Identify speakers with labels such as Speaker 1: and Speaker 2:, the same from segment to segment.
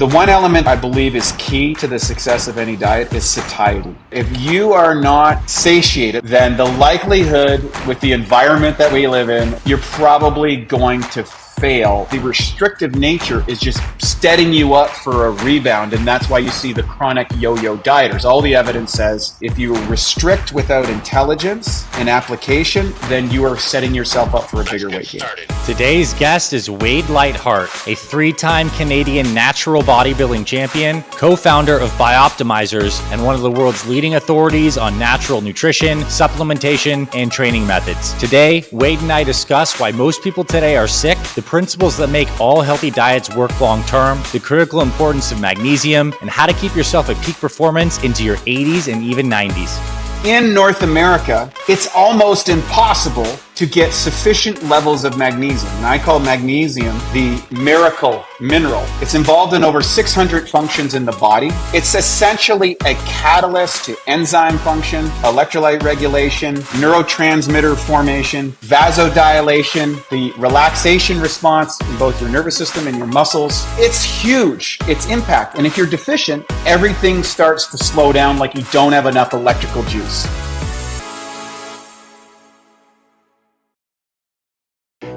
Speaker 1: The one element I believe is key to the success of any diet is satiety. If you are not satiated, then the likelihood with the environment that we live in, you're probably going to fail. The restrictive nature is just setting you up for a rebound, and that's why you see the chronic yo-yo dieters. All the evidence says if you restrict without intelligence and application, then you are setting yourself up for a bigger weight gain.
Speaker 2: Today's guest is Wade Lightheart, a 3-time Canadian natural bodybuilding champion, co-founder of BIOptimizers, and one of the world's leading authorities on natural nutrition, supplementation, and training methods. Today, Wade and I discuss why most people today are sick, the principles that make all healthy diets work long-term, the critical importance of magnesium, and how to keep yourself at peak performance into your 80s and even 90s.
Speaker 1: In North America, it's almost impossible to get sufficient levels of magnesium. And I call magnesium the miracle mineral. It's involved in over 600 functions in the body. It's essentially a catalyst to enzyme function, electrolyte regulation, neurotransmitter formation, vasodilation, the relaxation response in both your nervous system and your muscles. It's huge, its impact. And if you're deficient, everything starts to slow down like you don't have enough electrical juice.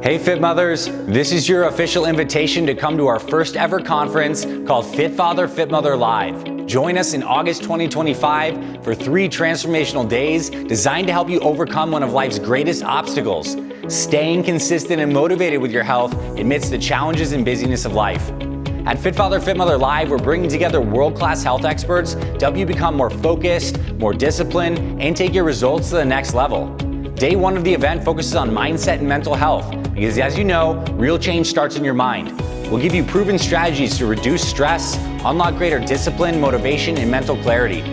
Speaker 3: Hey Fit Mothers, this is your official invitation to come to our first ever conference called Fit Father, Fit Mother Live. Join us in August 2025 for 3 transformational days designed to help you overcome one of life's greatest obstacles, staying consistent and motivated with your health amidst the challenges and busyness of life. At Fit Father, Fit Mother Live, we're bringing together world-class health experts to help you become more focused, more disciplined, and take your results to the next level. Day 1 of the event focuses on mindset and mental health because, as you know, real change starts in your mind. We'll give you proven strategies to reduce stress, unlock greater discipline, motivation, and mental clarity.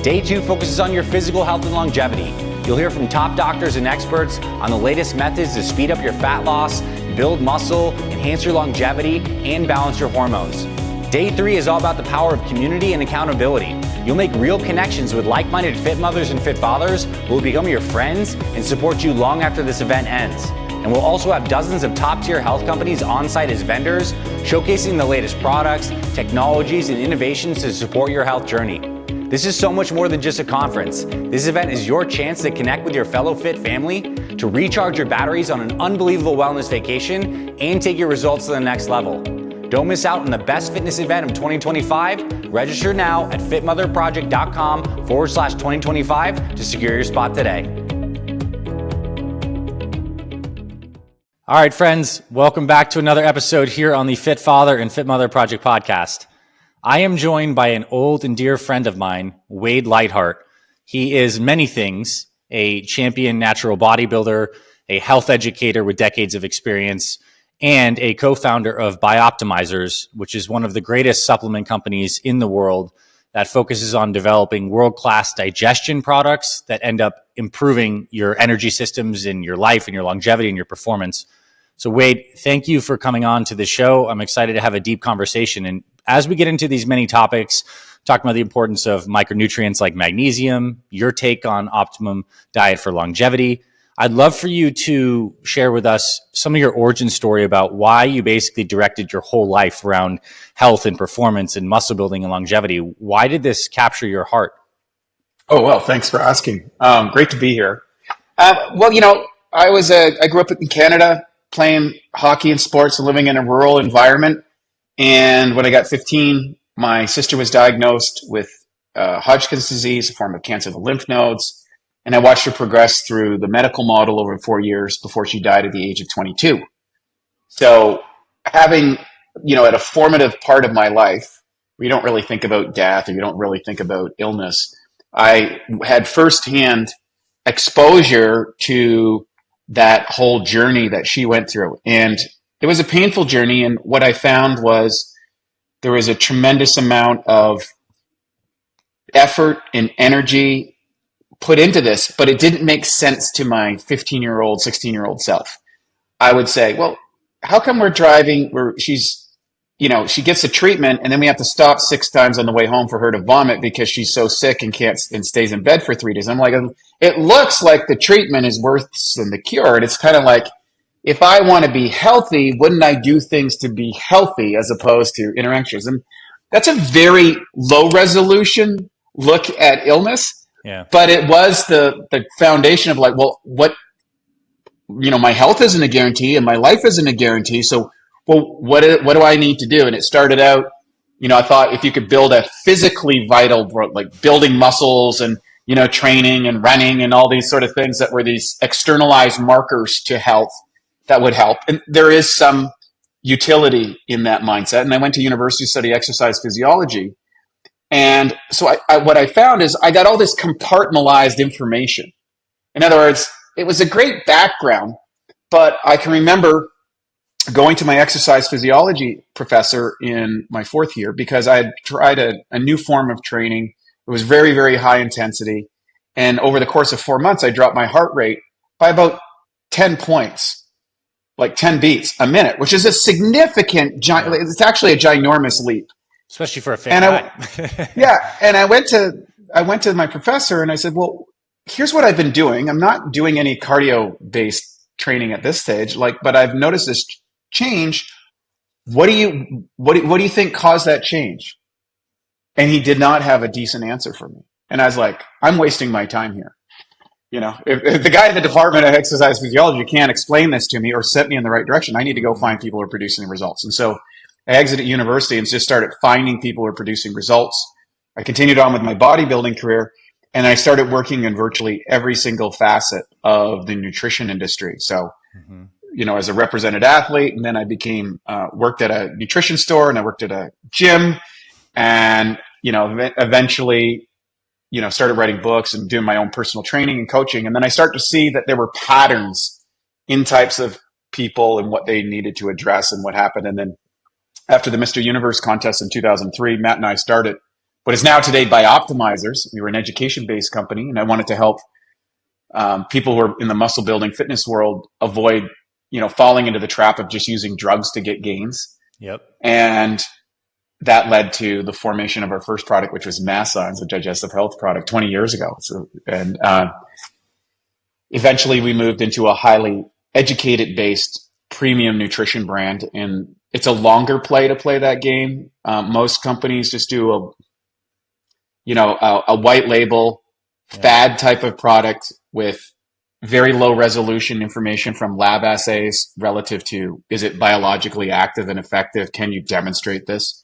Speaker 3: Day 2 focuses on your physical health and longevity. You'll hear from top doctors and experts on the latest methods to speed up your fat loss, build muscle, enhance your longevity, and balance your hormones. Day 3 is all about the power of community and accountability. You'll make real connections with like-minded fit mothers and fit fathers who will become your friends and support you long after this event ends. And we'll also have dozens of top-tier health companies on-site as vendors, showcasing the latest products, technologies, and innovations to support your health journey. This is so much more than just a conference. This event is your chance to connect with your fellow fit family, to recharge your batteries on an unbelievable wellness vacation, and take your results to the next level. Don't miss out on the best fitness event of 2025. Register now at fitmotherproject.com/2025 to secure your spot today.
Speaker 2: All right, friends, welcome back to another episode here on the Fit Father and Fit Mother Project podcast. I am joined by an old and dear friend of mine, Wade Lightheart. He is many things: a champion natural bodybuilder, a health educator with decades of experience, and a co-founder of BIOptimizers, which is one of the greatest supplement companies in the world that focuses on developing world-class digestion products that end up improving your energy systems in your life and your longevity and your performance. So Wade, thank you for coming on to the show. I'm excited to have a deep conversation. And as we get into these many topics, talking about the importance of micronutrients like magnesium, your take on optimum diet for longevity, I'd love for you to share with us some of your origin story about why you basically directed your whole life around health and performance and muscle building and longevity. Why did this capture your heart?
Speaker 1: Oh, well, thanks for asking. Great to be here. I grew up in Canada playing hockey and sports and living in a rural environment. And when I got 15, my sister was diagnosed with Hodgkin's disease, a form of cancer of the lymph nodes. And I watched her progress through the medical model over 4 years before she died at the age of 22. So having, at a formative part of my life, where you don't really think about death or you don't really think about illness, I had firsthand exposure to that whole journey that she went through. And it was a painful journey. And what I found was there was a tremendous amount of effort and energy put into this, but it didn't make sense to my 15-year-old, 16-year-old self. I would say, well, how come we're driving where she's, she gets a treatment and then we have to stop 6 times on the way home for her to vomit because she's so sick and stays in bed for 3 days. I'm like, it looks like the treatment is worse than the cure. And it's kind of like, if I want to be healthy, wouldn't I do things to be healthy as opposed to interactions? And that's a very low resolution look at illness,
Speaker 2: Yeah.
Speaker 1: but it was the foundation of like, well, what, my health isn't a guarantee and my life isn't a guarantee. So, well, what do I need to do? And it started out, I thought if you could build a physically vital, like building muscles and, training and running and all these sort of things that were these externalized markers to health that would help. And there is some utility in that mindset. And I went to university to study exercise physiology. And so what I found is I got all this compartmentalized information. In other words, it was a great background, but I can remember going to my exercise physiology professor in my fourth year because I had tried a new form of training. It was very, very high intensity. And over the course of 4 months, I dropped my heart rate by about 10 points, like 10 beats a minute, which is a significant, it's actually a ginormous leap.
Speaker 2: Especially for a fit guy.
Speaker 1: Yeah. And I went to my professor and I said, well, here's what I've been doing. I'm not doing any cardio-based training at this stage, but I've noticed this change. What do you think caused that change? And he did not have a decent answer for me. And I was like, I'm wasting my time here. If the guy in the Department of Exercise Physiology can't explain this to me or set me in the right direction, I need to go find people who are producing results. And so I exited university and just started finding people who are producing results. I continued on with my bodybuilding career, and I started working in virtually every single facet of the nutrition industry. So, as a represented athlete, and then I worked at a nutrition store and I worked at a gym and, eventually, started writing books and doing my own personal training and coaching. And then I started to see that there were patterns in types of people and what they needed to address and what happened. And then after the Mr. Universe contest in 2003, Matt and I started what is now today BIOptimizers. We were an education-based company, and I wanted to help people who are in the muscle building fitness world avoid, falling into the trap of just using drugs to get gains.
Speaker 2: Yep.
Speaker 1: And that led to the formation of our first product, which was Massons, a digestive health product 20 years ago. So, and eventually we moved into a highly educated-based premium nutrition brand, and it's a longer play to play that game. Most companies just do a white label fad type of product with very low resolution information from lab assays relative to, is it biologically active and effective? Can you demonstrate this?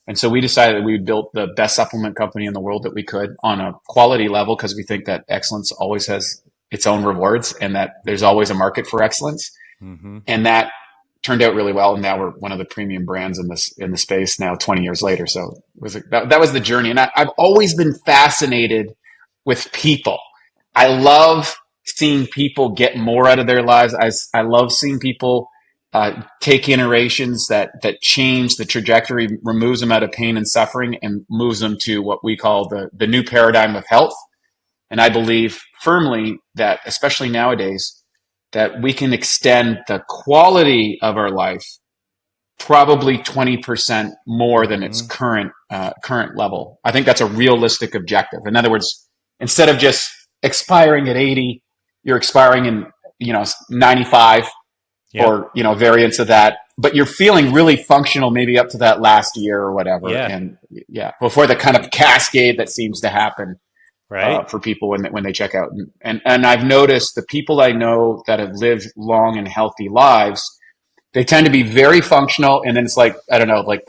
Speaker 1: And so we decided that we built the best supplement company in the world that we could on a quality level, because we think that excellence always has its own rewards and that there's always a market for excellence. And that turned out really well. And now we're one of the premium brands in the space now 20 years later. So that was the journey. And I've always been fascinated with people. I love seeing people get more out of their lives. I love seeing people take iterations that change the trajectory, removes them out of pain and suffering, and moves them to what we call the new paradigm of health. And I believe firmly that, especially nowadays, that we can extend the quality of our life probably 20% more than its current level. I think that's a realistic objective. In other words, instead of just expiring at 80, you're expiring in 95. Yep. Or, variants of that, but you're feeling really functional maybe up to that last year or whatever.
Speaker 2: Yeah.
Speaker 1: And before the kind of cascade that seems to happen for people when they check out. And I've noticed the people I know that have lived long and healthy lives, they tend to be very functional. And then it's like, I don't know, like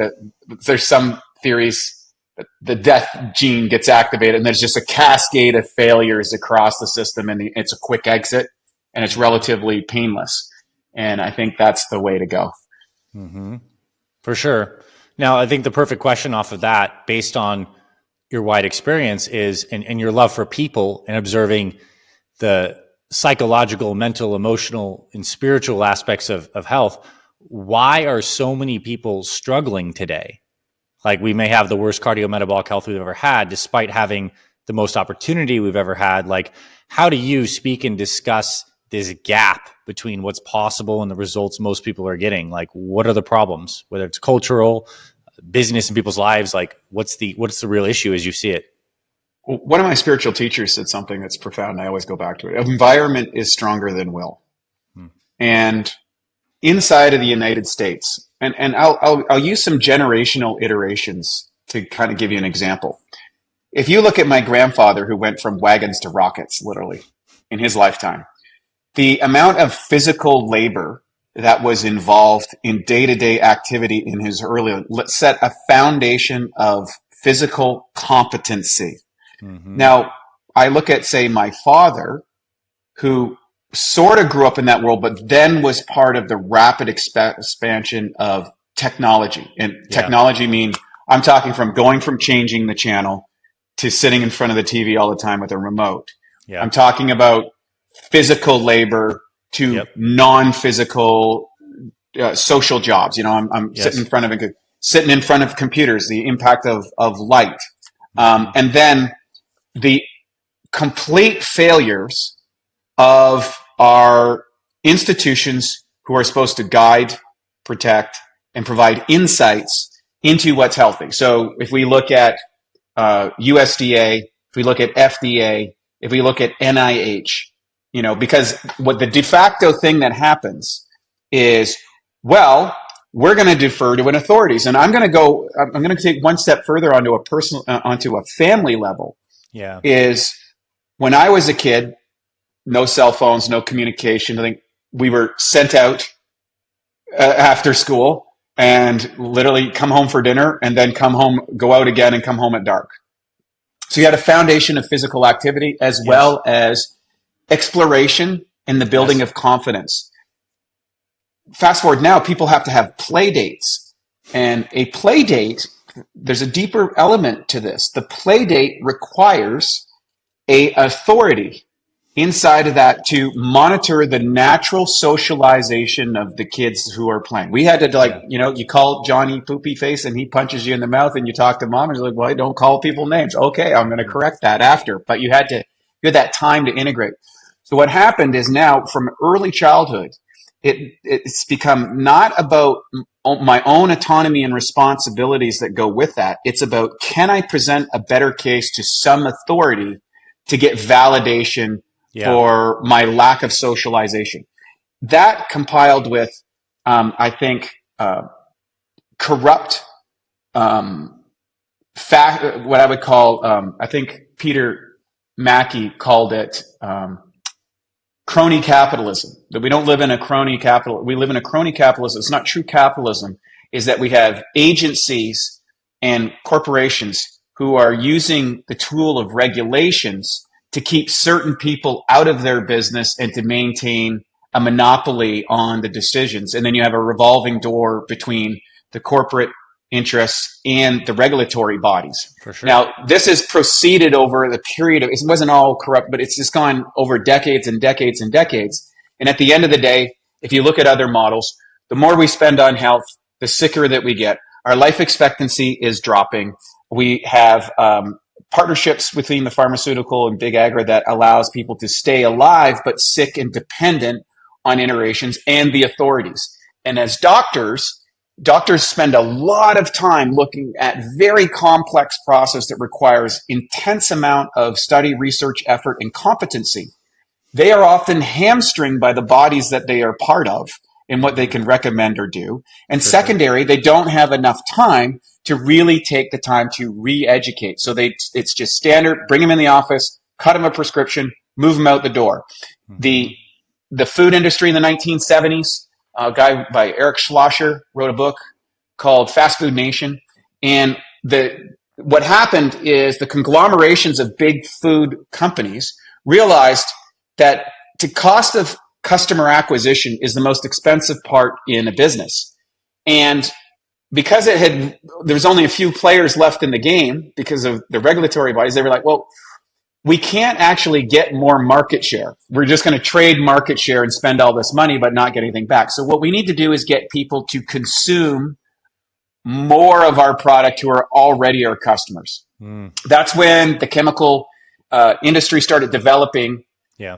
Speaker 1: there's some theories that the death gene gets activated and there's just a cascade of failures across the system, and it's a quick exit and it's relatively painless. And I think that's the way to go.
Speaker 2: For sure. Now, I think the perfect question off of that, based on your wide experience, is, and your love for people and observing the psychological, mental, emotional, and spiritual aspects of health, why are so many people struggling today? Like, we may have the worst cardiometabolic health we've ever had, despite having the most opportunity we've ever had. Like, how do you speak and discuss this gap between what's possible and the results most people are getting? Like, what are the problems, whether it's cultural, business in people's lives? Like, what's the real issue as you see it?
Speaker 1: One of my spiritual teachers said something that's profound. I always go back to it. Environment is stronger than will. And inside of the United States, and I'll use some generational iterations to kind of give you an example. If you look at my grandfather, who went from wagons to rockets, literally, in his lifetime, the amount of physical labor that was involved in day-to-day activity in his early, set a foundation of physical competency. Mm-hmm. Now, I look at, say, my father, who sort of grew up in that world, but then was part of the rapid expansion of technology. And technology means, I'm talking from going from changing the channel to sitting in front of the TV all the time with a remote. Yeah. I'm talking about physical labor to non-physical social jobs. You know, I'm sitting in front of computers, the impact of light. And then the complete failures of our institutions who are supposed to guide, protect, and provide insights into what's healthy. So if we look at USDA, if we look at FDA, if we look at NIH, you know, because what the de facto thing that happens is, well, we're going to defer to an authorities. And I'm going to take one step further onto a family level. Yeah. Is when I was a kid, no cell phones, no communication. I think we were sent out after school and literally come home for dinner and then come home, go out again and come home at dark. So you had a foundation of physical activity as well as exploration and the building of confidence. Fast forward now, people have to have play dates. And a play date, there's a deeper element to this. The play date requires a authority inside of that to monitor the natural socialization of the kids who are playing. We had to you call Johnny Poopy Face and he punches you in the mouth and you talk to mom and you're like, well, I don't call people names. Okay, I'm going to correct that after. But you had that time to integrate. So what happened is now from early childhood, it's become not about my own autonomy and responsibilities that go with that. It's about, can I present a better case to some authority to get validation for my lack of socialization? That compiled with, I think, corrupt, what I would call, I think Peter Mackey called it crony capitalism. That we don't live in a crony capital. We live in a crony capitalism. It's not true capitalism. Is that we have agencies and corporations who are using the tool of regulations to keep certain people out of their business and to maintain a monopoly on the decisions. And then you have a revolving door between the corporate interests and the regulatory bodies. For sure. Now, this has proceeded over the period of, it wasn't all corrupt, but it's just gone over decades and decades and decades. And at the end of the day, if you look at other models, the more we spend on health, the sicker that we get. Our life expectancy is dropping. We have partnerships between the pharmaceutical and big agri that allows people to stay alive but sick and dependent on iterations and the authorities. And as doctors spend a lot of time looking at very complex process that requires intense amount of study, research, effort, and competency. They are often hamstringed by the bodies that they are part of and what they can recommend or do. And secondary, they don't have enough time to really take the time to re-educate. So it's just standard, bring them in the office, cut them a prescription, move them out the door. The food industry in the 1970s, a guy by Eric Schlosser wrote a book called Fast Food Nation. And what happened is the conglomerations of big food companies realized that the cost of customer acquisition is the most expensive part in a business. And because there was only a few players left in the game because of the regulatory bodies, they were like, well, we can't actually get more market share. We're just going to trade market share and spend all this money but not get anything back. So what we need to do is get people to consume more of our product who are already our customers. That's when the chemical industry started developing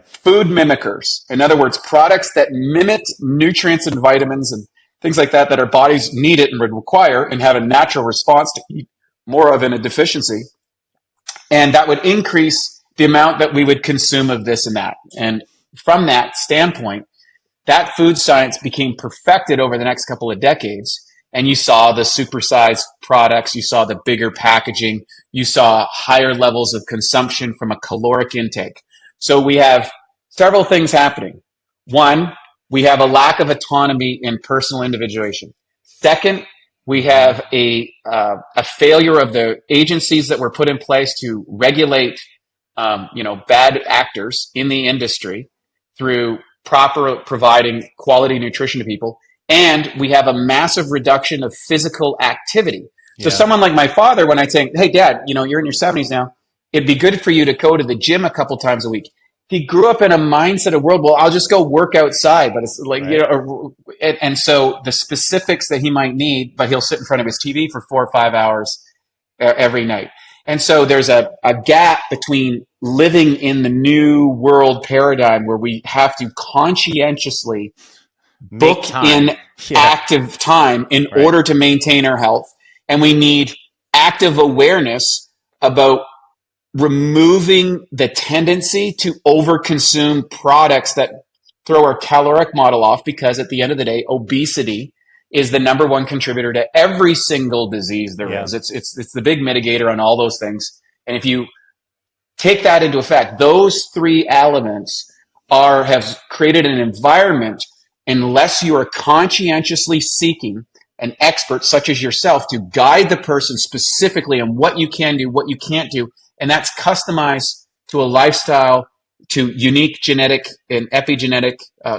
Speaker 1: food mimickers. In other words, products that mimic nutrients and vitamins and things like that our bodies need it and would require and have a natural response to eat more of in a deficiency. And that would increase the amount that we would consume of this and that. And from that standpoint, that food science became perfected over the next couple of decades. and you saw the supersized products, you saw the bigger packaging, you saw higher levels of consumption from a caloric intake. So we have several things happening. One, we have a lack of autonomy in personal individuation. Second, we have a failure of the agencies that were put in place to regulate, bad actors in the industry through proper providing quality nutrition to people. And we have a massive reduction of physical activity. So someone like my father, when I say, hey, Dad, you're in your 70s now, it'd be good for you to go to the gym a couple times a week. He grew up in a mindset of world, well, I'll just go work outside. But it's like, right. And so the specifics that he might need, but he'll sit in front of his TV for 4 or 5 hours every night. And so there's a gap between living in the new world paradigm where we have to conscientiously book in active time in order to maintain our health. And we need active awareness about removing the tendency to overconsume products that throw our caloric model off, because at the end of the day, obesity is the number one contributor to every single disease there is. It's the big mitigator on all those things. And if you take that into effect, those three elements have created an environment, unless you are conscientiously seeking an expert such as yourself to guide the person specifically on what you can do, what you can't do, and that's customized to a lifestyle, to unique genetic and epigenetic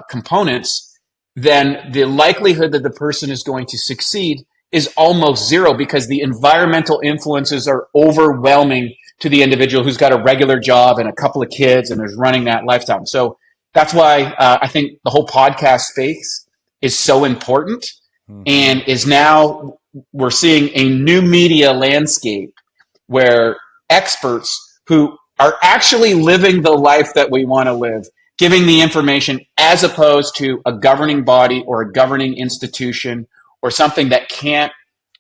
Speaker 1: components, then the likelihood that the person is going to succeed is almost zero, because the environmental influences are overwhelming to the individual who's got a regular job and a couple of kids and is running that lifestyle. So that's why I think the whole podcast space is so important, and is now we're seeing a new media landscape where experts who are actually living the life that we want to live, giving the information, as opposed to a governing body or a governing institution or something that can't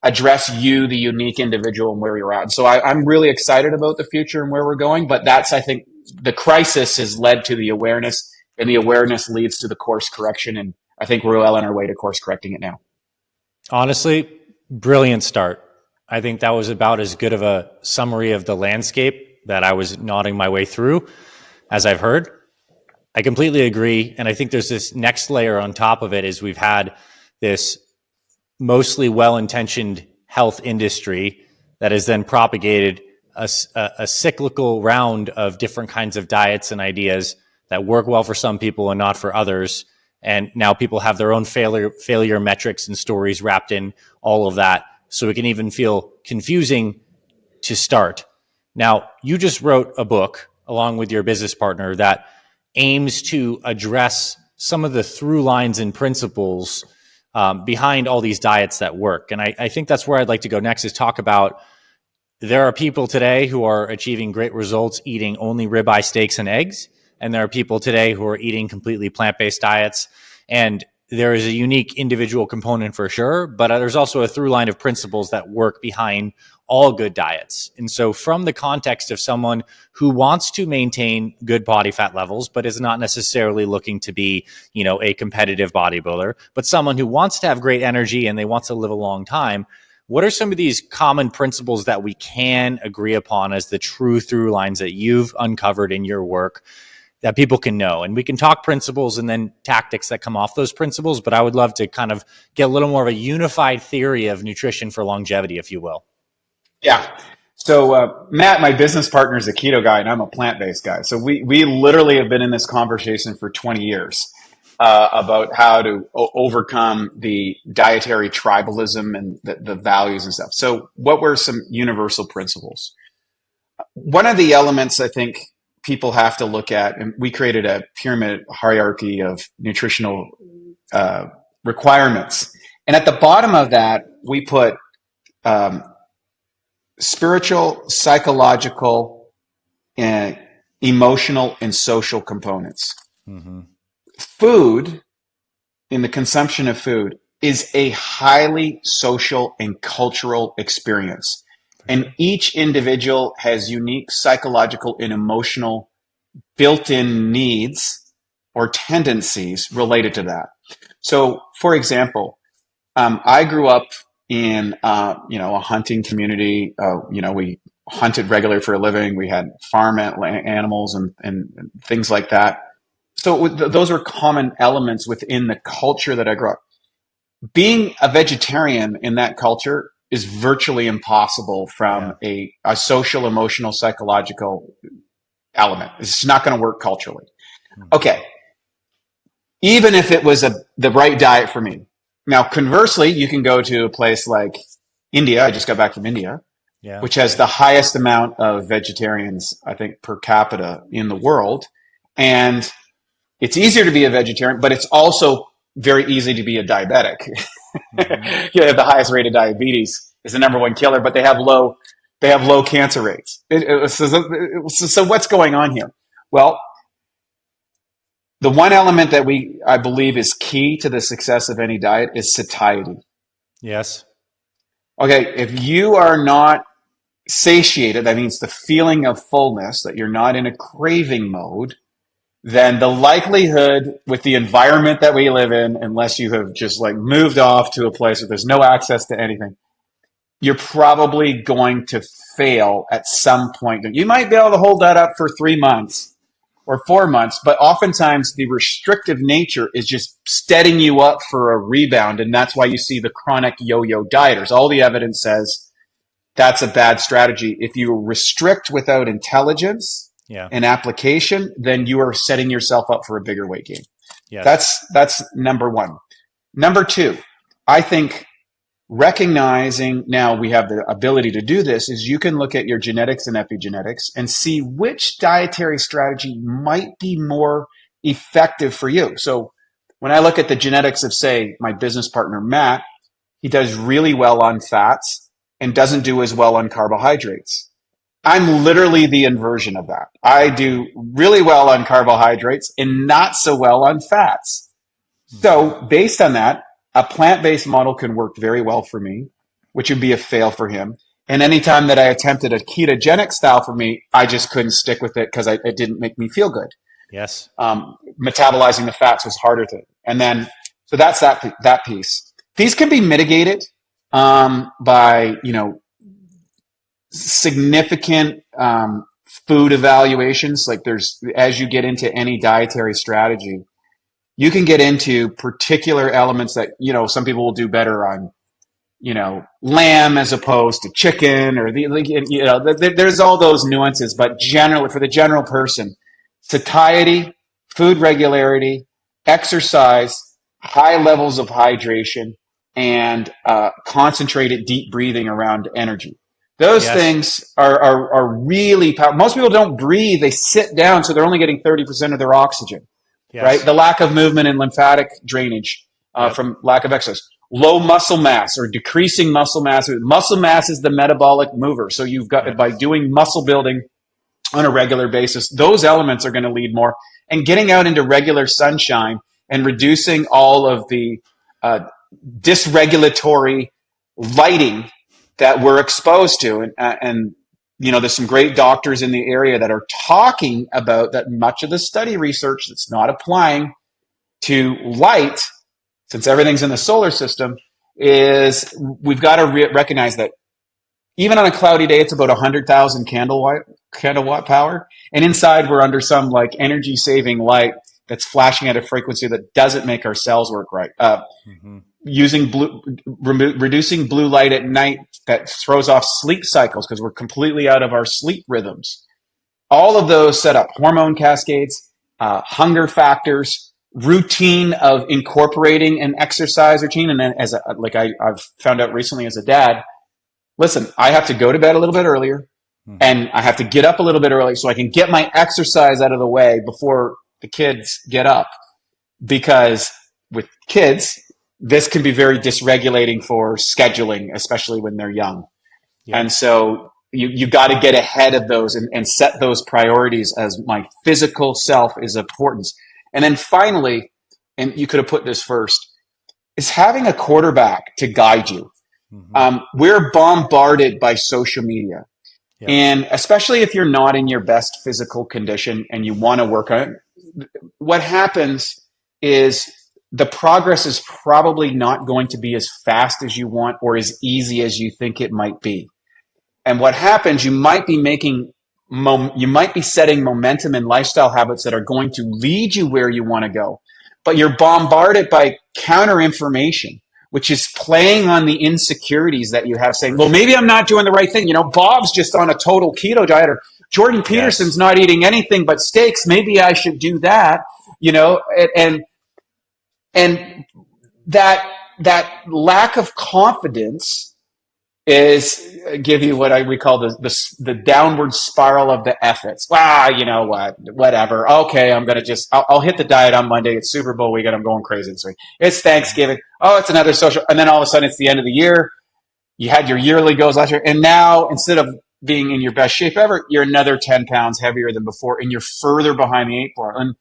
Speaker 1: address you, the unique individual, and where you're at. So I'm really excited about the future and where we're going, but that's, I think, the crisis has led to the awareness, and the awareness leads to the course correction, and I think we're well on our way to course correcting it now.
Speaker 2: Honestly, brilliant start. I think that was about as good of a summary of the landscape that I was nodding my way through as I've heard. I completely agree. And I think there's this next layer on top of it, is we've had this mostly well-intentioned health industry that has then propagated a cyclical round of different kinds of diets and ideas that work well for some people and not for others. And now people have their own failure metrics and stories wrapped in all of that. So it can even feel confusing to start. Now, you just wrote a book along with your business partner that aims to address some of the through lines and principles behind all these diets that work. And I think that's where I'd like to go next, is talk about, there are people today who are achieving great results eating only ribeye steaks and eggs. And there are people today who are eating completely plant-based diets. And there is a unique individual component for sure, but there's also a through line of principles that work behind all good diets. And so from the context of someone who wants to maintain good body fat levels, but is not necessarily looking to be, a competitive bodybuilder, but someone who wants to have great energy and they want to live a long time, what are some of these common principles that we can agree upon as the true through lines that you've uncovered in your work that people can know? And we can talk principles and then tactics that come off those principles, but I would love to kind of get a little more of a unified theory of nutrition for longevity, if you will.
Speaker 1: Yeah. So Matt, my business partner, is a keto guy, and I'm a plant-based guy. So we literally have been in this conversation for 20 years about how to overcome the dietary tribalism and the values and stuff. So what were some universal principles? One of the elements I think people have to look at, and we created a pyramid hierarchy of nutritional requirements. And at the bottom of that, we put spiritual, psychological, and emotional and social components. Mm-hmm. Food, in the consumption of food, is a highly social and cultural experience. And each individual has unique psychological and emotional built-in needs or tendencies related to that. So, for example, I grew up in, a hunting community. We hunted regularly for a living. We had farm animals and things like that. So those are common elements within the culture that I grew up. Being a vegetarian in that culture is virtually impossible from a social, emotional, psychological element. It's not going to work culturally. Okay. Even if it was the right diet for me. Now, conversely, you can go to a place like India. I just got back from India, which has the highest amount of vegetarians, I think, per capita in the world. And it's easier to be a vegetarian, but it's also very easy to be a diabetic. You have the highest rate of diabetes is the number one killer, but they have low cancer rates. So what's going on here? Well, the one element that I believe is key to the success of any diet is satiety.
Speaker 2: Yes.
Speaker 1: Okay, if you are not satiated, that means the feeling of fullness, that you're not in a craving mode, then the likelihood with the environment that we live in, unless you have just like moved off to a place where there's no access to anything, you're probably going to fail at some point. You might be able to hold that up for 3 months or 4 months, but oftentimes the restrictive nature is just steadying you up for a rebound. And that's why you see the chronic yo-yo dieters. All the evidence says that's a bad strategy. If you restrict without intelligence and application, then you are setting yourself up for a bigger weight gain. That's number one. Number two, I think recognizing now we have the ability to do this is you can look at your genetics and epigenetics and see which dietary strategy might be more effective for you. So when I look at the genetics of, say, my business partner, Matt, he does really well on fats and doesn't do as well on carbohydrates. I'm literally the inversion of that. I do really well on carbohydrates and not so well on fats. So based on that, a plant-based model can work very well for me, which would be a fail for him. And anytime that I attempted a ketogenic style for me, I just couldn't stick with it because it didn't make me feel good.
Speaker 2: Yes.
Speaker 1: Metabolizing the fats was harder to. And then, so that's that piece. These can be mitigated by, significant food evaluations. Like as you get into any dietary strategy, you can get into particular elements that, some people will do better on, lamb as opposed to chicken or there's all those nuances, but generally for the general person, satiety, food regularity, exercise, high levels of hydration, and concentrated deep breathing around energy. Those things are really powerful. Most people don't breathe. They sit down, so they're only getting 30% of their oxygen. Right? The lack of movement and lymphatic drainage from lack of exercise. Low muscle mass or decreasing muscle mass. Muscle mass is the metabolic mover. So you've got, by doing muscle building on a regular basis, those elements are going to lead more. And getting out into regular sunshine and reducing all of the dysregulatory lighting that we're exposed to. And there's some great doctors in the area that are talking about that much of the study research that's not applying to light, since everything's in the solar system, is we've got to recognize that even on a cloudy day, it's about 100,000 kilowatt power. And inside we're under some like energy saving light that's flashing at a frequency that doesn't make our cells work right. Reducing blue light at night that throws off sleep cycles because we're completely out of our sleep rhythms. All of those set up hormone cascades, hunger factors, routine of incorporating an exercise routine. And then I've found out recently as a dad, listen, I have to go to bed a little bit earlier and I have to get up a little bit early so I can get my exercise out of the way before the kids get up. Because with kids, this can be very dysregulating for scheduling, especially when they're young. And so you got to get ahead of those and set those priorities as my physical self is of importance. And then finally, and you could have put this first, is having a quarterback to guide you. We're bombarded by social media. And especially if you're not in your best physical condition and you want to work on it, what happens is the progress is probably not going to be as fast as you want or as easy as you think it might be. And what happens, you might be setting momentum and lifestyle habits that are going to lead you where you want to go, but you're bombarded by counter information, which is playing on the insecurities that you have, saying, well, maybe I'm not doing the right thing. Bob's just on a total keto diet, or Jordan Peterson's not eating anything but steaks. Maybe I should do that, and that lack of confidence is give you what we call the downward spiral of the efforts. You know what? Whatever. Okay, I'll hit the diet on Monday. It's Super Bowl weekend. I'm going crazy this week. It's Thanksgiving. Oh, it's another social. And then all of a sudden it's the end of the year. You had your yearly goals last year. And now instead of being in your best shape ever, you're another 10 pounds heavier than before, and you're further behind the 8 ball. And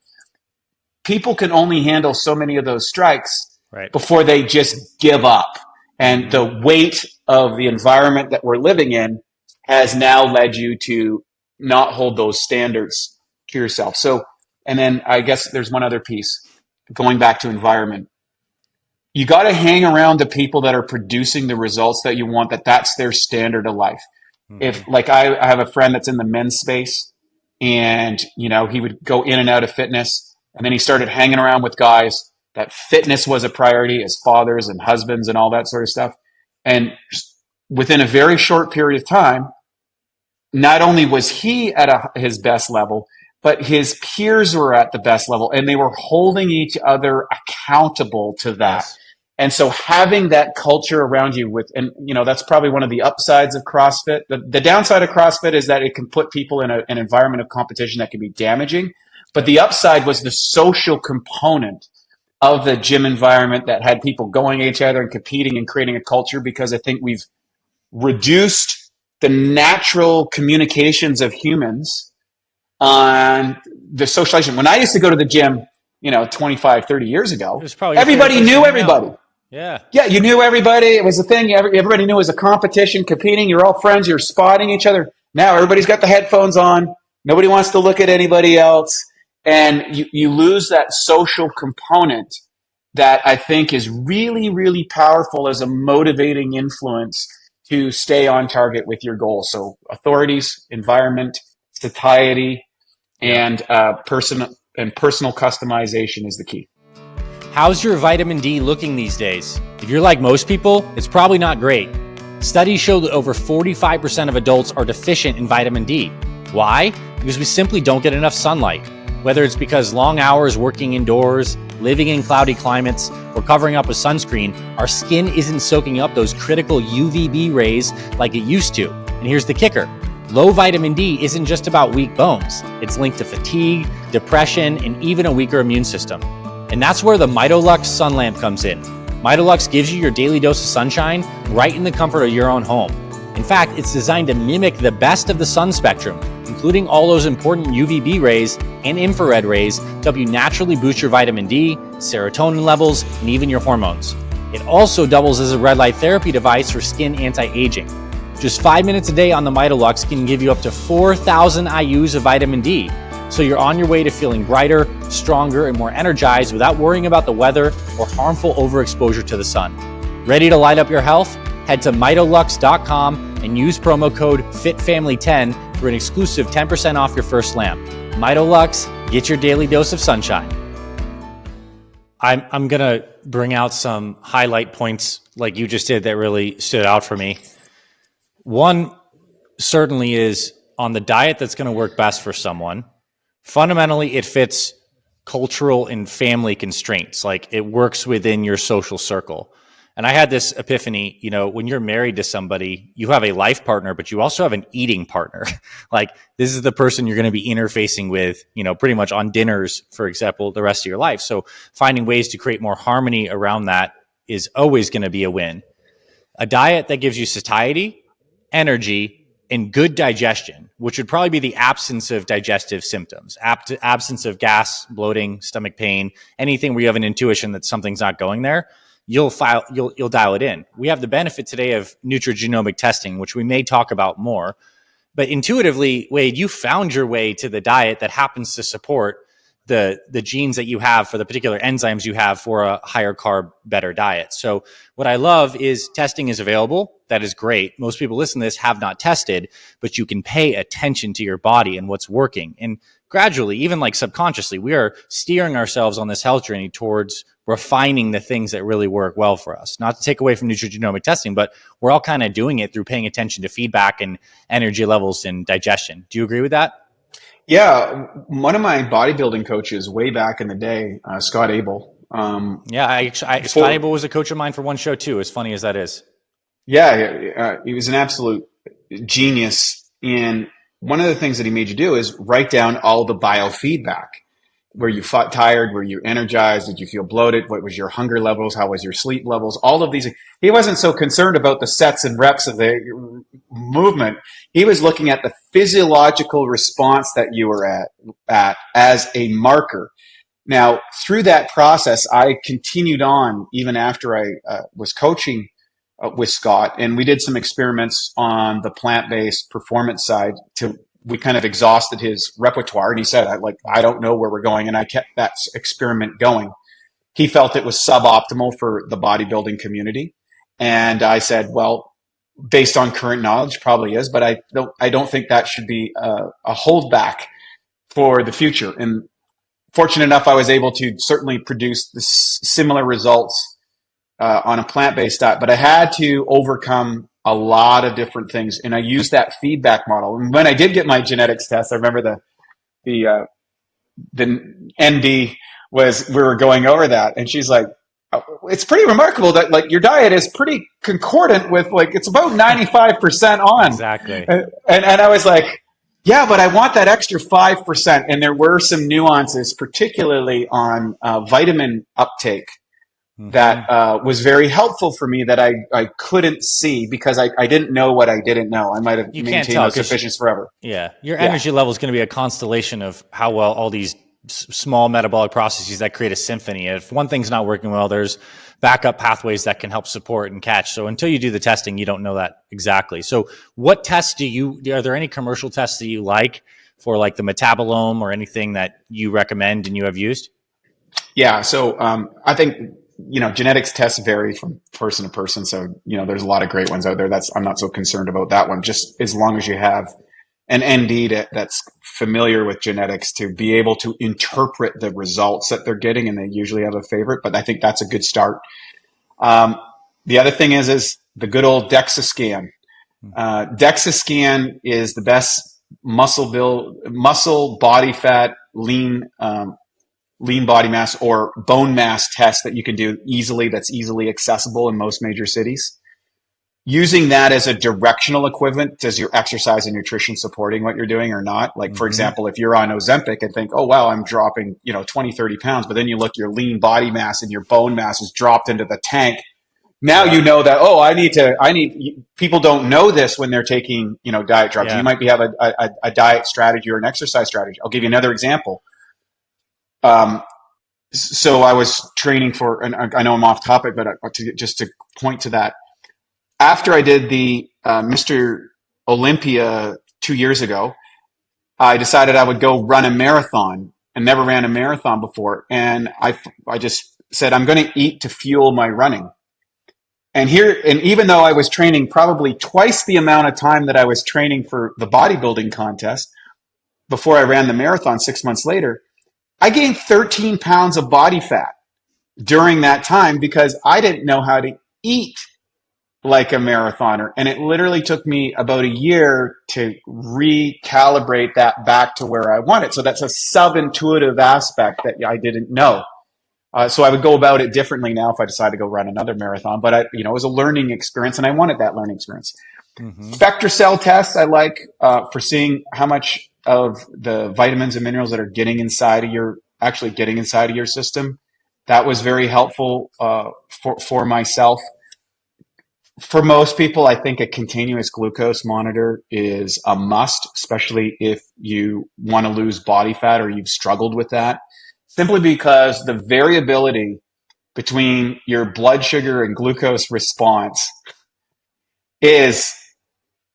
Speaker 1: people can only handle so many of those strikes before they just give up. And the weight of the environment that we're living in has now led you to not hold those standards to yourself. So, and then I guess there's one other piece, going back to environment. You got to hang around the people that are producing the results that you want, that's their standard of life. If, like, I have a friend that's in the men's space, and, he would go in and out of fitness, and then he started hanging around with guys that fitness was a priority as fathers and husbands and all that sort of stuff. And within a very short period of time, not only was he at his best level, but his peers were at the best level, and they were holding each other accountable to that. Yes. And so having that culture around you and that's probably one of the upsides of CrossFit. The downside of CrossFit is that it can put people in an environment of competition that can be damaging. But the upside was the social component of the gym environment that had people going at each other and competing and creating a culture, because I think we've reduced the natural communications of humans on the socialization. When I used to go to the gym, 25, 30 years ago, everybody knew everybody.
Speaker 2: Yeah.
Speaker 1: Yeah, you knew everybody. It was a thing. Everybody knew it was a competition, competing. You're all friends. You're spotting each other. Now everybody's got the headphones on. Nobody wants to look at anybody else. And you lose that social component that I think is really, really powerful as a motivating influence to stay on target with your goals. So authorities, environment, satiety, and personal customization is the key.
Speaker 2: How's your vitamin D looking these days? If you're like most people, it's probably not great. Studies show that over 45% of adults are deficient in vitamin D. Why? Because we simply don't get enough sunlight. Whether it's because long hours working indoors, living in cloudy climates, or covering up with sunscreen, our skin isn't soaking up those critical UVB rays like it used to. And here's the kicker. Low vitamin D isn't just about weak bones. It's linked to fatigue, depression, and even a weaker immune system. And that's where the MitoLux Sun Lamp comes in. MitoLux gives you your daily dose of sunshine right in the comfort of your own home. In fact, it's designed to mimic the best of the sun spectrum, including all those important UVB rays and infrared rays to help you naturally boost your vitamin D, serotonin levels, and even your hormones. It also doubles as a red light therapy device for skin anti-aging. Just 5 minutes a day on the MitoLux can give you up to 4,000 IUs of vitamin D, so you're on your way to feeling brighter, stronger, and more energized without worrying about the weather or harmful overexposure to the sun. Ready to light up your health? Head to mitolux.com and use promo code FITFAMILY10 for an exclusive 10% off your first lamp. MitoLux, get your daily dose of sunshine. I'm going to bring out some highlight points like you just did that really stood out for me. One certainly is on the diet that's going to work best for someone. Fundamentally, it fits cultural and family constraints. Like, it works within your social circle. And I had this epiphany, when you're married to somebody, you have a life partner, but you also have an eating partner. Like, this is the person you're going to be interfacing with, pretty much on dinners, for example, the rest of your life. So finding ways to create more harmony around that is always going to be a win. A diet that gives you satiety, energy, and good digestion, which would probably be the absence of digestive symptoms, absence of gas, bloating, stomach pain, anything where you have an intuition that something's not going there, you'll dial it in. We have the benefit today of nutrigenomic testing, which we may talk about more. But intuitively, Wade, you found your way to the diet that happens to support the genes that you have for the particular enzymes you have for a higher carb, better diet. So what I love is testing is available. That is great. Most people listening to this have not tested, but you can pay attention to your body and what's working. And gradually, even like subconsciously, we are steering ourselves on this health journey towards refining the things that really work well for us. Not to take away from nutrigenomic testing, but we're all kind of doing it through paying attention to feedback and energy levels and digestion. Do you agree with that?
Speaker 1: Yeah, one of my bodybuilding coaches way back in the day, Scott Abel.
Speaker 2: Scott Abel was a coach of mine for one show too, as funny as that is.
Speaker 1: Yeah, he was an absolute genius. And one of the things that he made you do is write down all the biofeedback. Were you tired? Were you energized? Did you feel bloated? What was your hunger levels? How was your sleep levels? All of these. He wasn't so concerned about the sets and reps of the movement. He was looking at the physiological response that you were at as a marker. Now, through that process, I continued on even after I was coaching with Scott, and we did some experiments on the plant-based performance side we kind of exhausted his repertoire, and he said, I don't know where we're going. And I kept that experiment going. He felt it was suboptimal for the bodybuilding community. And I said, well, based on current knowledge, probably is, but I don't think that should be a holdback for the future. And fortunate enough, I was able to certainly produce similar results on a plant-based diet, but I had to overcome a lot of different things. And I used that feedback model. And when I did get my genetics test, I remember the ND we were going over that. And she's like, it's pretty remarkable that like your diet is pretty concordant with like, it's about 95% on.
Speaker 2: Exactly.
Speaker 1: And I was like, yeah, but I want that extra 5%. And there were some nuances, particularly on vitamin uptake, that was very helpful for me that I couldn't see because I didn't know what I didn't know. I might have maintained those sufficiency forever.
Speaker 2: Yeah. Your energy level is going to be a constellation of how well all these small metabolic processes that create a symphony. If one thing's not working well, there's backup pathways that can help support and catch. So until you do the testing, you don't know that exactly. So what tests are there any commercial tests that you like for like the metabolome or anything that you recommend and you have used?
Speaker 1: Yeah. So I think, genetics tests vary from person to person. So, there's a lot of great ones out there. I'm not so concerned about that one, just as long as you have an ND that's familiar with genetics to be able to interpret the results that they're getting. And they usually have a favorite, but I think that's a good start. The other thing is the good old DEXA scan. DEXA scan is the best muscle, body fat, lean body mass or bone mass test that you can do easily, that's easily accessible in most major cities. Using that as a directional equivalent, does your exercise and nutrition supporting what you're doing or not? Like, for example, if you're on Ozempic and think, oh, wow, I'm dropping, 20, 30 pounds, but then you look, your lean body mass and your bone mass is dropped into the tank. Now you know that, people don't know this when they're taking, diet drugs. You might have a diet strategy or an exercise strategy. I'll give you another example. So I was training and I know I'm off topic, but just to point to that, after I did the Mr. Olympia 2 years ago, I decided I would go run a marathon and never ran a marathon before. And I just said, I'm going to eat to fuel my running. And even though I was training probably twice the amount of time that I was training for the bodybuilding contest before I ran the marathon 6 months later, I gained 13 pounds of body fat during that time because I didn't know how to eat like a marathoner. And it literally took me about a year to recalibrate that back to where I want it. So that's a sub-intuitive aspect that I didn't know. So I would go about it differently now if I decide to go run another marathon. But it was a learning experience, and I wanted that learning experience. Spectra cell tests I like for seeing how much of the vitamins and minerals that are getting inside of your system. That was very helpful for myself. For most people, I think a continuous glucose monitor is a must, especially if you want to lose body fat or you've struggled with that, simply because the variability between your blood sugar and glucose response is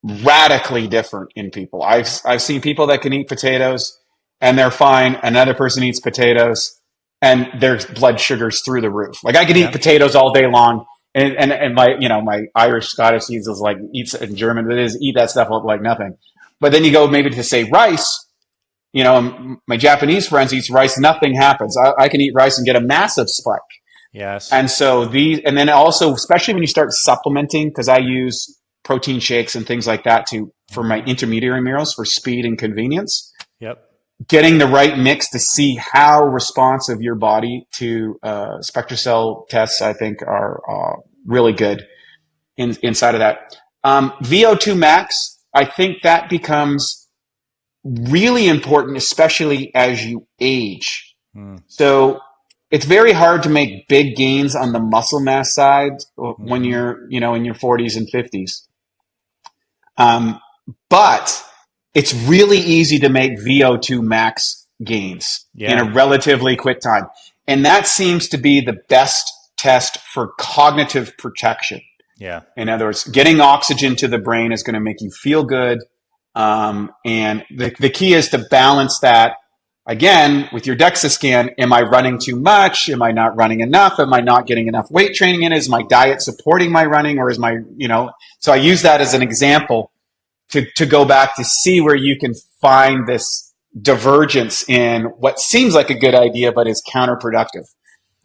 Speaker 1: radically different in people. I've seen people that can eat potatoes and they're fine. Another person eats potatoes and their blood sugar's through the roof. Like I could eat potatoes all day long. And my, my Irish Scottish eats is like eats in German. It is eat that stuff like nothing. But then you go maybe to say rice, my Japanese friends eats rice. Nothing happens. I can eat rice and get a massive spike.
Speaker 2: Yes.
Speaker 1: And so and then also, especially when you start supplementing, because I use protein shakes and things like that for my intermediary meals for speed and convenience.
Speaker 2: Yep.
Speaker 1: Getting the right mix to see how responsive your body to SpectraCell tests, I think, are really good inside of that. VO2 max, I think that becomes really important, especially as you age. So it's very hard to make big gains on the muscle mass side when you're, in your 40s and 50s. But it's really easy to make VO2 max gains in a relatively quick time. And that seems to be the best test for cognitive protection.
Speaker 2: Yeah.
Speaker 1: In other words, getting oxygen to the brain is going to make you feel good. And the key is to balance that again with your DEXA scan. Am I running too much? Am I not running enough? Am I not getting enough weight training in? Is my diet supporting my running, or is my, so I use that as an example to go back to see where you can find this divergence in what seems like a good idea, but is counterproductive.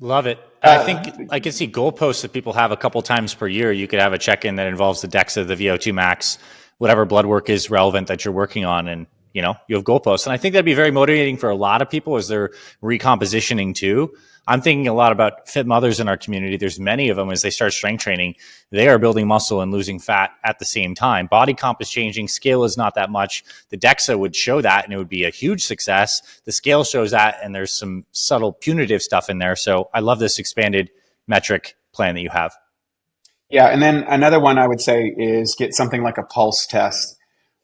Speaker 2: Love it. I think I can see goalposts that people have a couple times per year. You could have a check-in that involves the DEXA, the VO2 max, whatever blood work is relevant that you're working on. And, you have goalposts. And I think that'd be very motivating for a lot of people as they're recompositioning too. I'm thinking a lot about fit mothers in our community. There's many of them as they start strength training, they are building muscle and losing fat at the same time. Body comp is changing. Scale is not that much. The DEXA would show that and it would be a huge success. The scale shows that and there's some subtle punitive stuff in there. So I love this expanded metric plan that you have.
Speaker 1: Yeah. And then another one I would say is get something like a pulse test,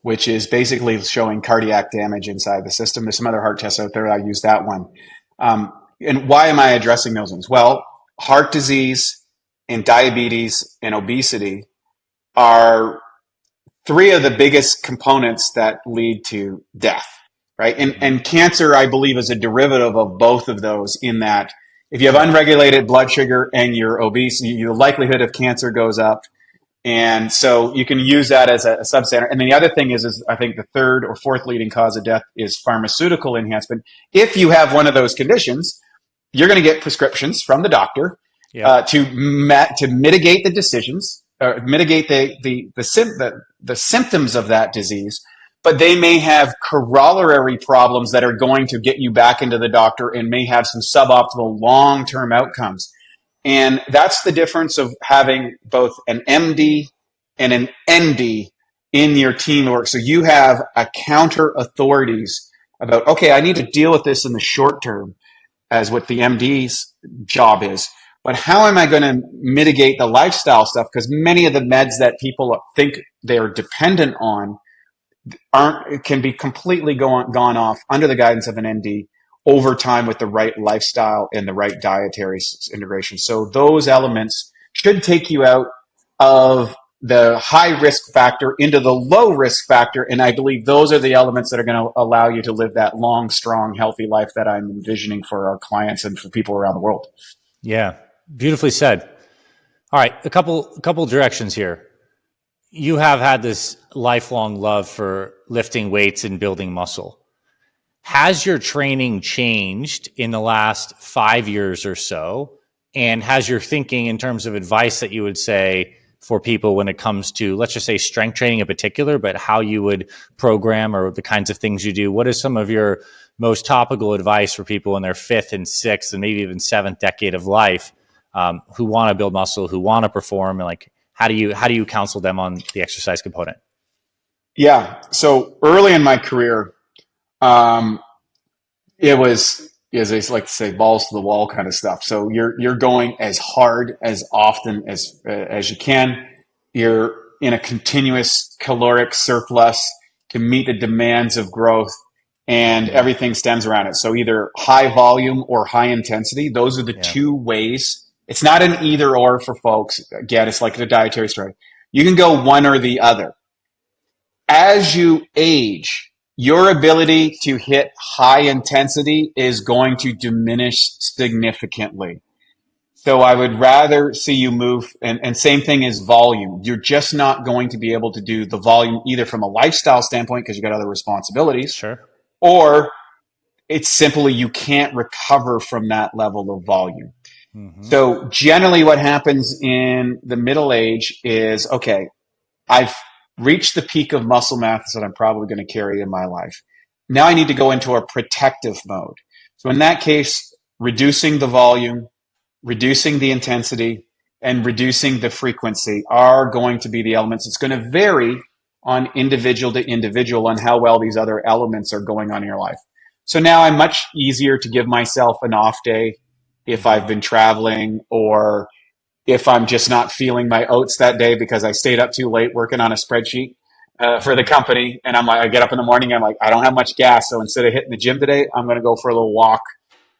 Speaker 1: which is basically showing cardiac damage inside the system. There's some other heart tests out there. I use that one. And why am I addressing those ones? Well, heart disease and diabetes and obesity are three of the biggest components that lead to death, right? And cancer, I believe, is a derivative of both of those in that if you have unregulated blood sugar and you're obese, your likelihood of cancer goes up. And so you can use that as a substandard. And then the other thing is I think the third or fourth leading cause of death is pharmaceutical enhancement. If you have one of those conditions, you're going to get prescriptions from the doctor to mitigate the decisions, or mitigate the symptoms of that disease. But they may have corollary problems that are going to get you back into the doctor and may have some suboptimal long-term outcomes. And that's the difference of having both an MD and an ND in your teamwork. So you have a counter authorities about, okay, I need to deal with this in the short term as what the MD's job is. But how am I going to mitigate the lifestyle stuff? Because many of the meds that people think they're dependent on can be completely gone off under the guidance of an ND over time with the right lifestyle and the right dietary integration. So those elements should take you out of the high risk factor into the low risk factor. And I believe those are the elements that are going to allow you to live that long, strong, healthy life that I'm envisioning for our clients and for people around the world.
Speaker 2: Yeah. Beautifully said. All right. A couple directions here. You have had this lifelong love for lifting weights and building muscle. Has your training changed in the last 5 years or so? And has your thinking in terms of advice that you would say for people when it comes to, let's just say strength training in particular, but how you would program or the kinds of things you do? What is some of your most topical advice for people in their fifth and sixth and maybe even seventh decade of life who want to build muscle, who want to perform? And like, how do you counsel them on the exercise component?
Speaker 1: Yeah. So early in my career, it was, as I like to say, balls to the wall kind of stuff. So you're going as hard as often as you can. You're in a continuous caloric surplus to meet the demands of growth, and everything stems around it. So either high volume or high intensity. Those are the two ways. It's not an either or for folks. Again, it's like the dietary story. You can go one or the other. As you age, your ability to hit high intensity is going to diminish significantly. So I would rather see you move, and same thing as volume. You're just not going to be able to do the volume either from a lifestyle standpoint because you got other responsibilities,
Speaker 2: Sure.
Speaker 1: or it's simply you can't recover from that level of volume.
Speaker 2: Mm-hmm.
Speaker 1: So generally what happens in the middle age is, okay, I've reached the peak of muscle mass that I'm probably going to carry in my life. Now I need to go into a protective mode. So in that case, reducing the volume, reducing the intensity, and reducing the frequency are going to be the elements. It's going to vary on individual to individual on how well these other elements are going on in your life. So now I'm much easier to give myself an off day if I've been traveling, or if I'm just not feeling my oats that day because I stayed up too late working on a spreadsheet for the company. And I'm like, I get up in the morning, I'm like, I don't have much gas. So instead of hitting the gym today, I'm going to go for a little walk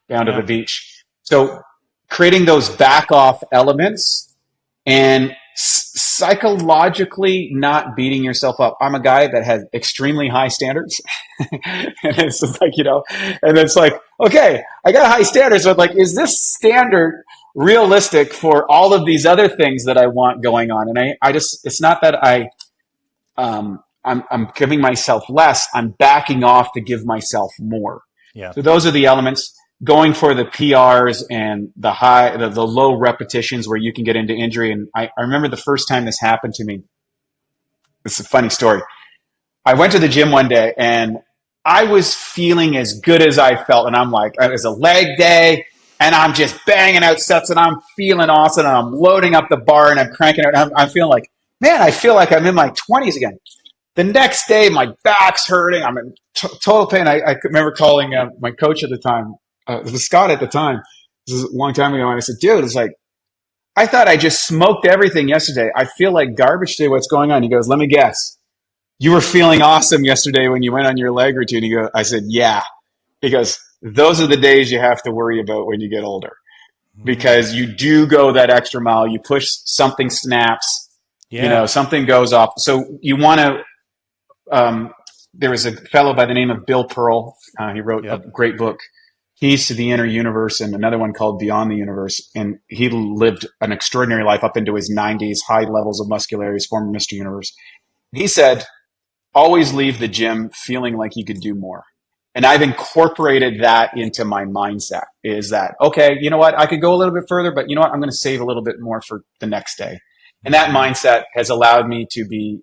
Speaker 1: down to the beach. So creating those back off elements and psychologically not beating yourself up. I'm a guy that has extremely high standards. And it's just like, and it's like, okay, I got high standards, but like, is this standard realistic for all of these other things that I want going on? And I just, it's not that I'm giving myself less, I'm backing off to give myself more.
Speaker 2: Yeah.
Speaker 1: So those are the elements. Going for the PRs and the low repetitions where you can get into injury. And I remember the first time this happened to me. It's a funny story. I went to the gym one day and I was feeling as good as I felt. And I'm like, it was a leg day and I'm just banging out sets and I'm feeling awesome. And I'm loading up the bar and I'm cranking it. I'm feeling like, man, I feel like I'm in my 20s again. The next day, my back's hurting. I'm in total pain. I remember calling my coach at the time, Scott at the time. This is a long time ago. And I said, dude, it's like, I thought I just smoked everything yesterday. I feel like garbage today. What's going on? He goes, let me guess. You were feeling awesome yesterday when you went on your leg routine. I said, yeah. He goes, those are the days you have to worry about when you get older, because you do go that extra mile. You push, something snaps, something goes off. So you want to, there was a fellow by the name of Bill Pearl. He wrote a great book, Keys to the Inner Universe, and another one called Beyond the Universe. And he lived an extraordinary life up into his 90s, high levels of muscularity, he's former Mr. Universe. He said, always leave the gym feeling like you could do more. And I've incorporated that into my mindset, is that, okay, you know what? I could go a little bit further, but you know what? I'm going to save a little bit more for the next day. And that mindset has allowed me to be,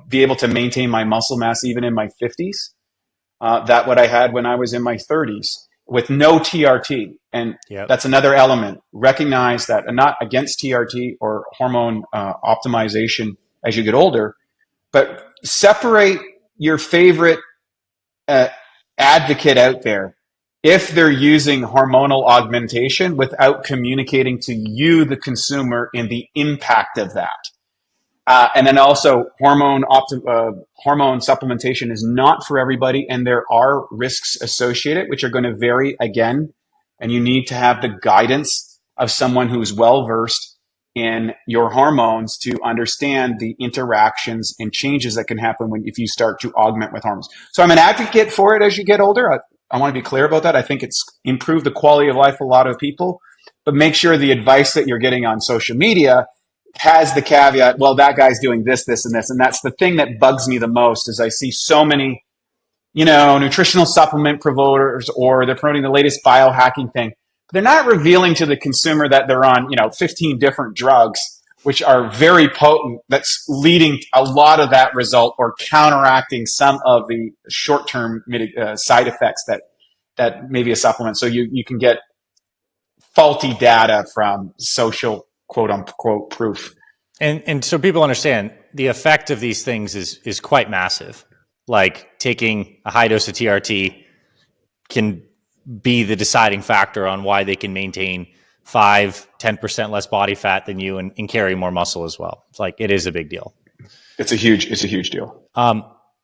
Speaker 1: be able to maintain my muscle mass even in my 50s. That what I had when I was in my 30s with no TRT. And that's another element. Recognize that I'm not against TRT or hormone optimization as you get older, but separate your favorite advocate out there if they're using hormonal augmentation without communicating to you, the consumer, in the impact of that. And then also hormone supplementation is not for everybody, and there are risks associated, which are going to vary again. And you need to have the guidance of someone who's well-versed in your hormones to understand the interactions and changes that can happen if you start to augment with hormones. So I'm an advocate for it as you get older. I want to be clear about that. I think it's improved the quality of life of a lot of people, but make sure the advice that you're getting on social media has the caveat, well, that guy's doing this, this, and this. And that's the thing that bugs me the most, is I see so many, nutritional supplement promoters, or they're promoting the latest biohacking thing. They're not revealing to the consumer that they're on, 15 different drugs, which are very potent, that's leading a lot of that result or counteracting some of the short-term side effects that maybe a supplement. So you can get faulty data from social quote unquote proof.
Speaker 2: And so people understand the effect of these things is quite massive. Like taking a high dose of TRT can be the deciding factor on why they can maintain 5-10% less body fat than you and carry more muscle as well. It's like, it is a big deal.
Speaker 1: It's a huge deal.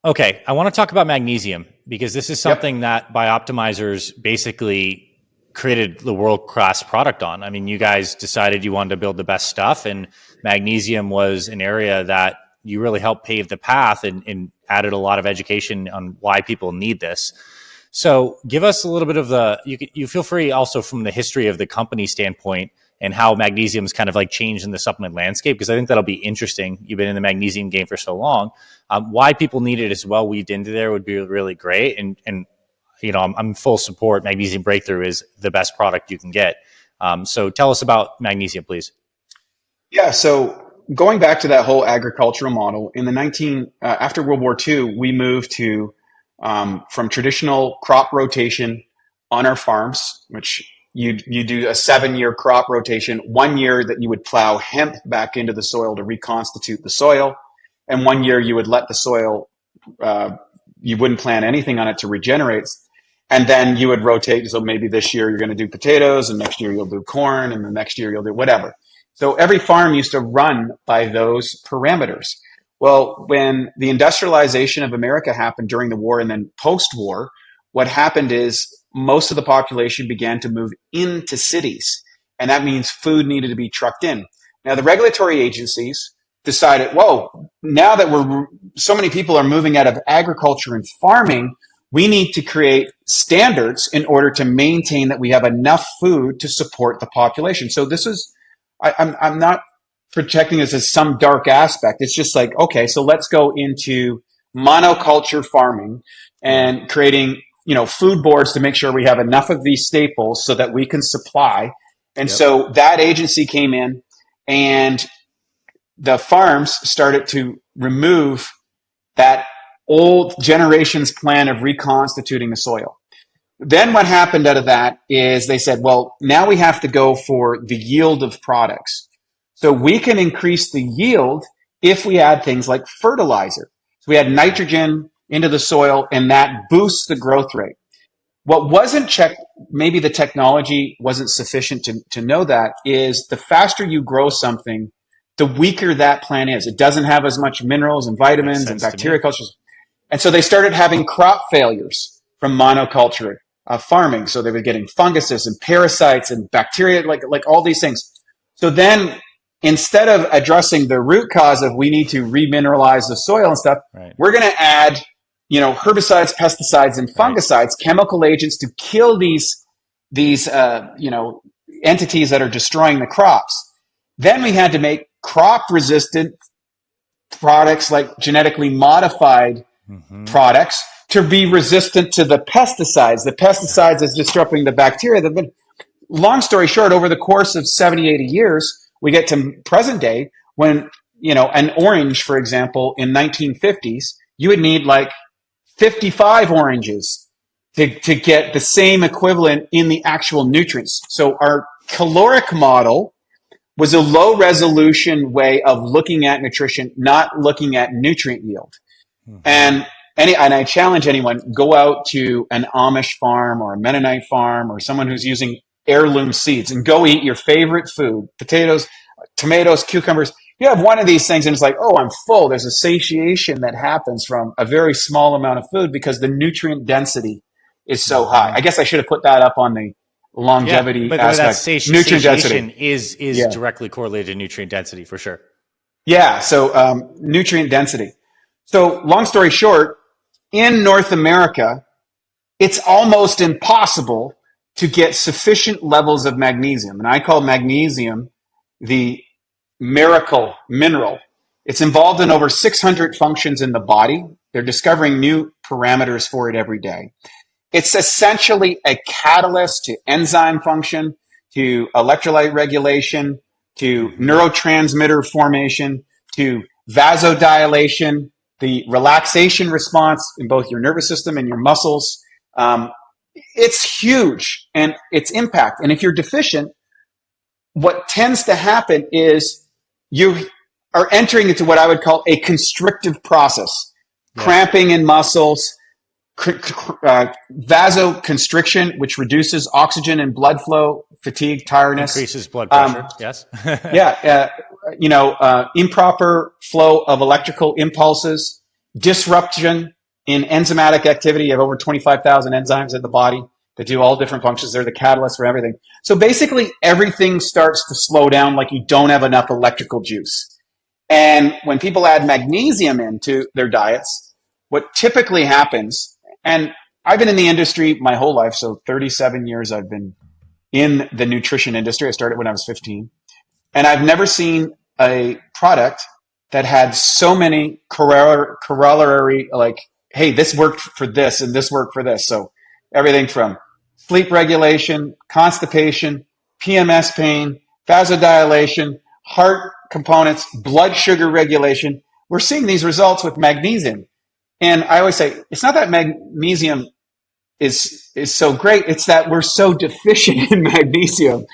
Speaker 2: Okay. I want to talk about magnesium, because this is something that BIOptimizers basically created the world-class product on. I mean, you guys decided you wanted to build the best stuff, and magnesium was an area that you really helped pave the path and added a lot of education on why people need this. So give us a little bit of you feel free also from the history of the company standpoint and how magnesium's kind of like changed in the supplement landscape, because I think that'll be interesting. You've been in the magnesium game for so long. Why people need it as well weaved into there would be really great. And I'm full support. Magnesium Breakthrough is the best product you can get. So tell us about magnesium, please.
Speaker 1: Yeah. So going back to that whole agricultural model in the after World War II, we moved to from traditional crop rotation on our farms, which you do a 7-year crop rotation, 1 year that you would plow hemp back into the soil to reconstitute the soil, and 1 year you would let the soil, you wouldn't plant anything on it to regenerate, and then you would rotate. So maybe this year you're going to do potatoes, and next year you'll do corn, and the next year you'll do whatever. So every farm used to run by those parameters. Well, when the industrialization of America happened during the war and then post-war, what happened is most of the population began to move into cities. And that means food needed to be trucked in. Now, the regulatory agencies decided, whoa, now that so many people are moving out of agriculture and farming, we need to create standards in order to maintain that we have enough food to support the population. So this is, I'm not projecting this as some dark aspect. It's just like, okay, so let's go into monoculture farming and creating, food boards to make sure we have enough of these staples so that we can supply. And so that agency came in and the farms started to remove that old generation's plan of reconstituting the soil. Then what happened out of that is they said, well, now we have to go for the yield of products. So we can increase the yield if we add things like fertilizer. So we add nitrogen into the soil and that boosts the growth rate. What wasn't checked, maybe the technology wasn't sufficient to know that, is the faster you grow something, the weaker that plant is. It doesn't have as much minerals and vitamins and bacteria cultures. And so they started having crop failures from monoculture farming. So they were getting funguses and parasites and bacteria, like all these things. So then instead of addressing the root cause of we need to remineralize the soil and stuff, we're going to add, herbicides, pesticides, and fungicides, chemical agents to kill these entities that are destroying the crops. Then we had to make crop resistant products like genetically modified products to be resistant to the pesticides. The pesticides is disrupting the bacteria. Long story short, over the course of 70, 80 years, we get to present day when, an orange, for example, in 1950s, you would need like 55 oranges to get the same equivalent in the actual nutrients. So our caloric model was a low resolution way of looking at nutrition, not looking at nutrient yield. And I challenge anyone, go out to an Amish farm or a Mennonite farm or someone who's using heirloom seeds and go eat your favorite food, potatoes, tomatoes, cucumbers. You have one of these things and it's like, oh, I'm full. There's a satiation that happens from a very small amount of food because the nutrient density is so high. I guess I should have put that up on the longevity
Speaker 2: but
Speaker 1: aspect.
Speaker 2: That
Speaker 1: nutrient
Speaker 2: satiation
Speaker 1: density
Speaker 2: is directly correlated to nutrient density for sure.
Speaker 1: Yeah, so nutrient density. So long story short, in North America, it's almost impossible to get sufficient levels of magnesium. And I call magnesium the miracle mineral. It's involved in over 600 functions in the body. They're discovering new parameters for it every day. It's essentially a catalyst to enzyme function, to electrolyte regulation, to neurotransmitter formation, to vasodilation, the relaxation response in both your nervous system and your muscles. It's huge and its impact. And if you're deficient, what tends to happen is you are entering into what I would call a constrictive process, cramping in muscles, vasoconstriction, which reduces oxygen and blood flow, fatigue, tiredness.
Speaker 2: Increases blood pressure, yes.
Speaker 1: Improper flow of electrical impulses, disruption in enzymatic activity. You have over 25,000 enzymes in the body that do all different functions. They're the catalyst for everything. So basically everything starts to slow down like you don't have enough electrical juice. And when people add magnesium into their diets, what typically happens, and I've been in the industry my whole life, so 37 years I've been in the nutrition industry. I started when I was 15. And I've never seen a product that had so many corollary, like, hey, this worked for this and this worked for this. So everything from sleep regulation, constipation, PMS pain, vasodilation, heart components, blood sugar regulation. We're seeing these results with magnesium. And I always say, it's not that magnesium is so great. It's that we're so deficient in magnesium.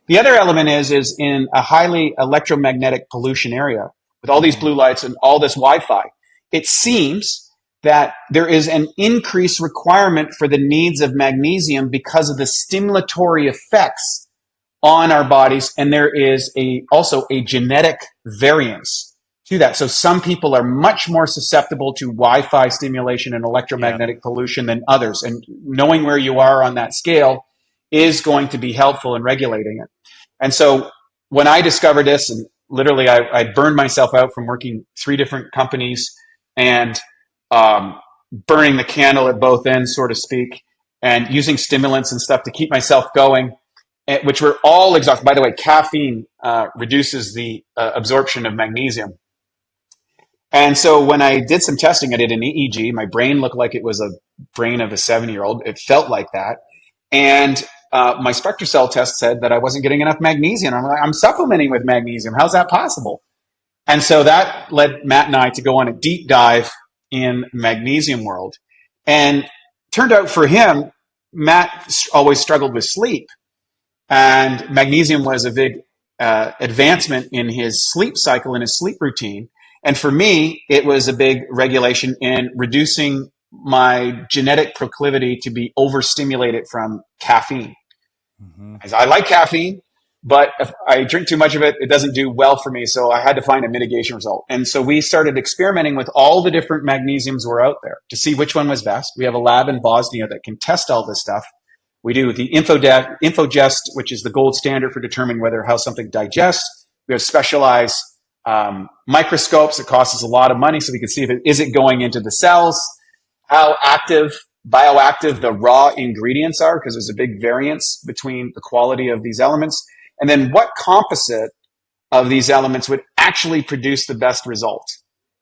Speaker 1: The other element is in a highly electromagnetic pollution area with all these blue lights and all this Wi-Fi, it seems that there is an increased requirement for the needs of magnesium because of the stimulatory effects on our bodies. And there is also a genetic variance to that. So some people are much more susceptible to Wi-Fi stimulation and electromagnetic pollution than others. And knowing where you are on that scale is going to be helpful in regulating it. And so when I discovered this, and literally I burned myself out from working 3 different companies and burning the candle at both ends, so to speak, and using stimulants and stuff to keep myself going, which were all exhausting. By the way, caffeine reduces the absorption of magnesium. And so when I did some testing, I did an EEG. My brain looked like it was a brain of a 7-year-old. It felt like that. And my SpectraCell test said that I wasn't getting enough magnesium. I'm like, I'm supplementing with magnesium. How's that possible? And so that led Matt and I to go on a deep dive in magnesium world. And turned out for him, Matt always struggled with sleep. And magnesium was a big advancement in his sleep cycle and his sleep routine. And for me, it was a big regulation in reducing my genetic proclivity to be overstimulated from caffeine. Mm-hmm. I like caffeine, but if I drink too much of it, it doesn't do well for me. So I had to find a mitigation result. And so we started experimenting with all the different magnesiums were out there to see which one was best. We have a lab in Bosnia that can test all this stuff. We do the InfoGest, which is the gold standard for determining how something digests. We have specialized microscopes. It costs us a lot of money, so we can see if is it going into the cells, how bioactive the raw ingredients are, because there's a big variance between the quality of these elements, and then what composite of these elements would actually produce the best result.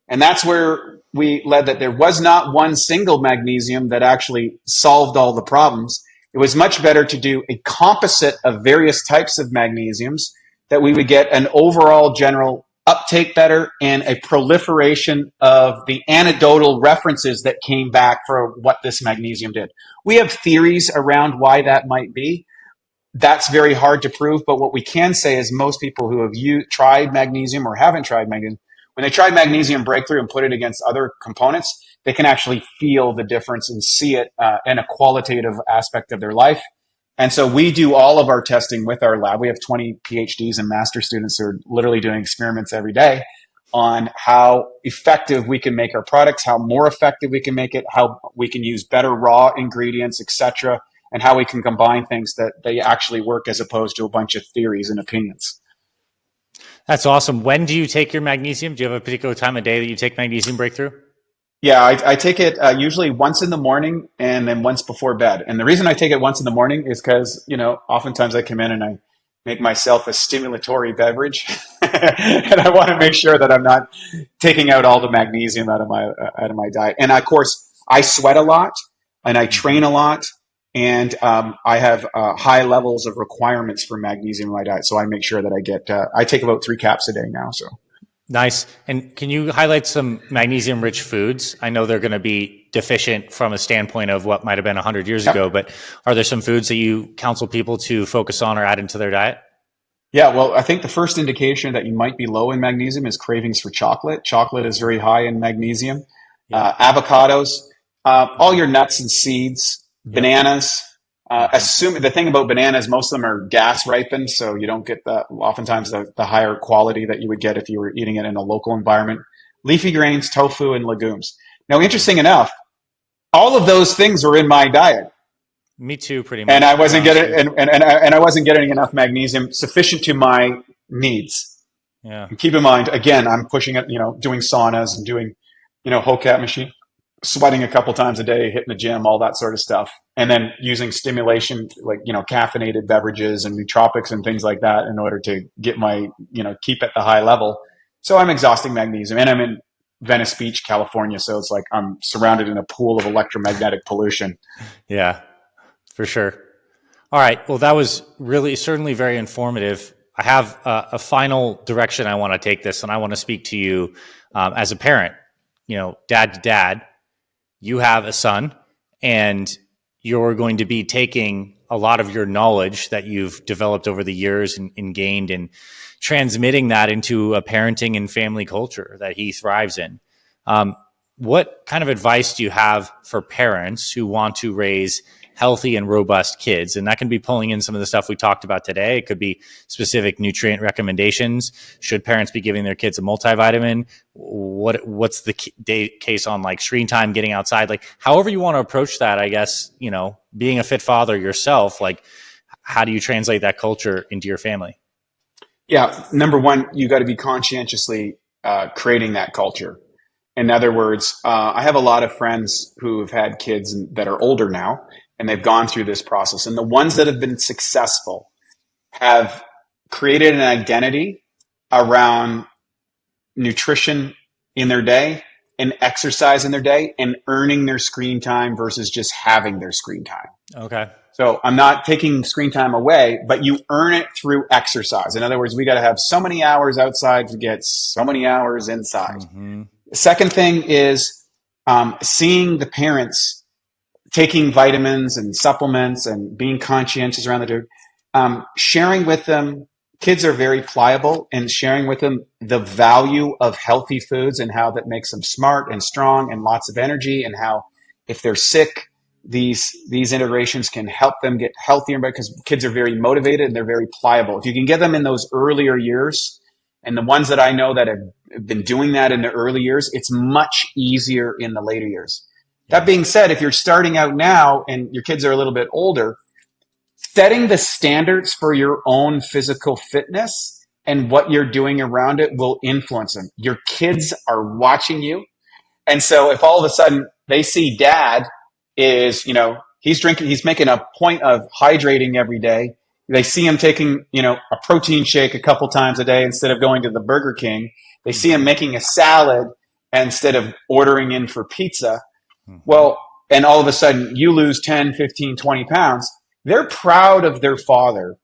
Speaker 1: And that's where we led that there was not one single magnesium that actually solved all the problems. It was much better to do a composite of various types of magnesiums that we would get an overall general uptake better and a proliferation of the anecdotal references that came back for what this magnesium did. We have theories around why that might be. That's very hard to prove, but what we can say is most people who have tried magnesium or haven't tried magnesium, when they try magnesium breakthrough and put it against other components, they can actually feel the difference and see it in a qualitative aspect of their life. And so we do all of our testing with our lab. We have 20 PhDs and master students who are literally doing experiments every day on how effective we can make our products, how more effective we can make it, how we can use better raw ingredients, etc., and how we can combine things that they actually work as opposed to a bunch of theories and opinions.
Speaker 2: That's awesome. When do you take your magnesium? Do you have a particular time of day that you take magnesium breakthrough?
Speaker 1: Yeah, I take it usually once in the morning and then once before bed. And the reason I take it once in the morning is because, oftentimes I come in and I make myself a stimulatory beverage. And I want to make sure that I'm not taking out all the magnesium out of my diet. And of course, I sweat a lot and I train a lot. And I have high levels of requirements for magnesium in my diet. So I make sure that I take about 3 caps a day now. So.
Speaker 2: Nice. And can you highlight some magnesium-rich foods? I know they're going to be deficient from a standpoint of what might have been 100 years ago, but are there some foods that you counsel people to focus on or add into their diet?
Speaker 1: Yeah, well, I think the first indication that you might be low in magnesium is cravings for chocolate. Chocolate is very high in magnesium. Avocados, all your nuts and seeds, bananas. The thing about bananas, most of them are gas ripened, so you don't get oftentimes the higher quality that you would get if you were eating it in a local environment. Leafy grains, tofu, and legumes. Now, interesting enough, all of those things are in my diet.
Speaker 2: Me too, pretty much.
Speaker 1: And I wasn't getting and I wasn't getting enough magnesium sufficient to my needs.
Speaker 2: Yeah.
Speaker 1: And keep in mind, again, I'm pushing it, doing saunas and doing, whole cat machine, sweating a couple times a day, hitting the gym, all that sort of stuff. And then using stimulation, like, caffeinated beverages and nootropics and things like that in order to get my, keep at the high level. So I'm exhausting magnesium, and I'm in Venice Beach, California. So it's like I'm surrounded in a pool of electromagnetic pollution.
Speaker 2: Yeah, for sure. All right. Well, that was certainly very informative. I have a final direction I want to take this, and I want to speak to you as a parent, dad to dad. You have a son, and you're going to be taking a lot of your knowledge that you've developed over the years and gained, and transmitting that into a parenting and family culture that he thrives in. What kind of advice do you have for parents who want to raise healthy and robust kids? And that can be pulling in some of the stuff we talked about today. It could be specific nutrient recommendations. Should parents be giving their kids a multivitamin? What's the case on like screen time, getting outside? Like however you want to approach that, I guess, being a fit father yourself, like how do you translate that culture into your family?
Speaker 1: Yeah. Number one, you got to be conscientiously creating that culture. In other words, I have a lot of friends who have had kids that are older now, and they've gone through this process. And the ones that have been successful have created an identity around nutrition in their day and exercise in their day and earning their screen time versus just having their screen time.
Speaker 2: Okay.
Speaker 1: So I'm not taking screen time away, but you earn it through exercise. In other words, we got to have so many hours outside to get so many hours inside.
Speaker 2: Mm-hmm.
Speaker 1: The second thing is seeing the parents taking vitamins and supplements and being conscientious around sharing with them. Kids are very pliable, and sharing with them the value of healthy foods and how that makes them smart and strong and lots of energy, and how if they're sick, these integrations can help them get healthier, because kids are very motivated and they're very pliable. If you can get them in those earlier years, and the ones that I know that have been doing that in the early years, it's much easier in the later years. That being said, if you're starting out now and your kids are a little bit older, setting the standards for your own physical fitness and what you're doing around it will influence them. Your kids are watching you. And so if all of a sudden they see dad is, he's making a point of hydrating every day. They see him taking, a protein shake a couple times a day instead of going to the Burger King. They see him making a salad instead of ordering in for pizza. Well, and all of a sudden you lose 10, 15, 20 pounds. They're proud of their father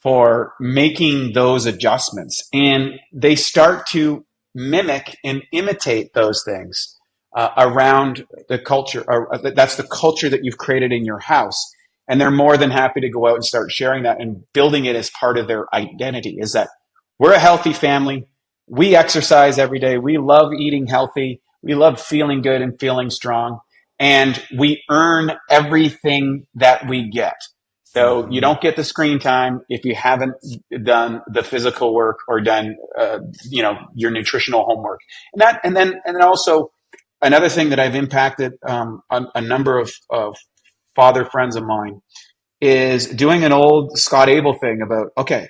Speaker 1: for making those adjustments, and they start to mimic and imitate those things around the culture. That's the culture that you've created in your house. And they're more than happy to go out and start sharing that and building it as part of their identity, is that we're a healthy family. We exercise every day. We love eating healthy. We love feeling good and feeling strong. And we earn everything that we get. So you don't get the screen time if you haven't done the physical work or done, your nutritional homework. And then also another thing that I've impacted a number of father friends of mine is doing an old Scott Abel thing about, okay,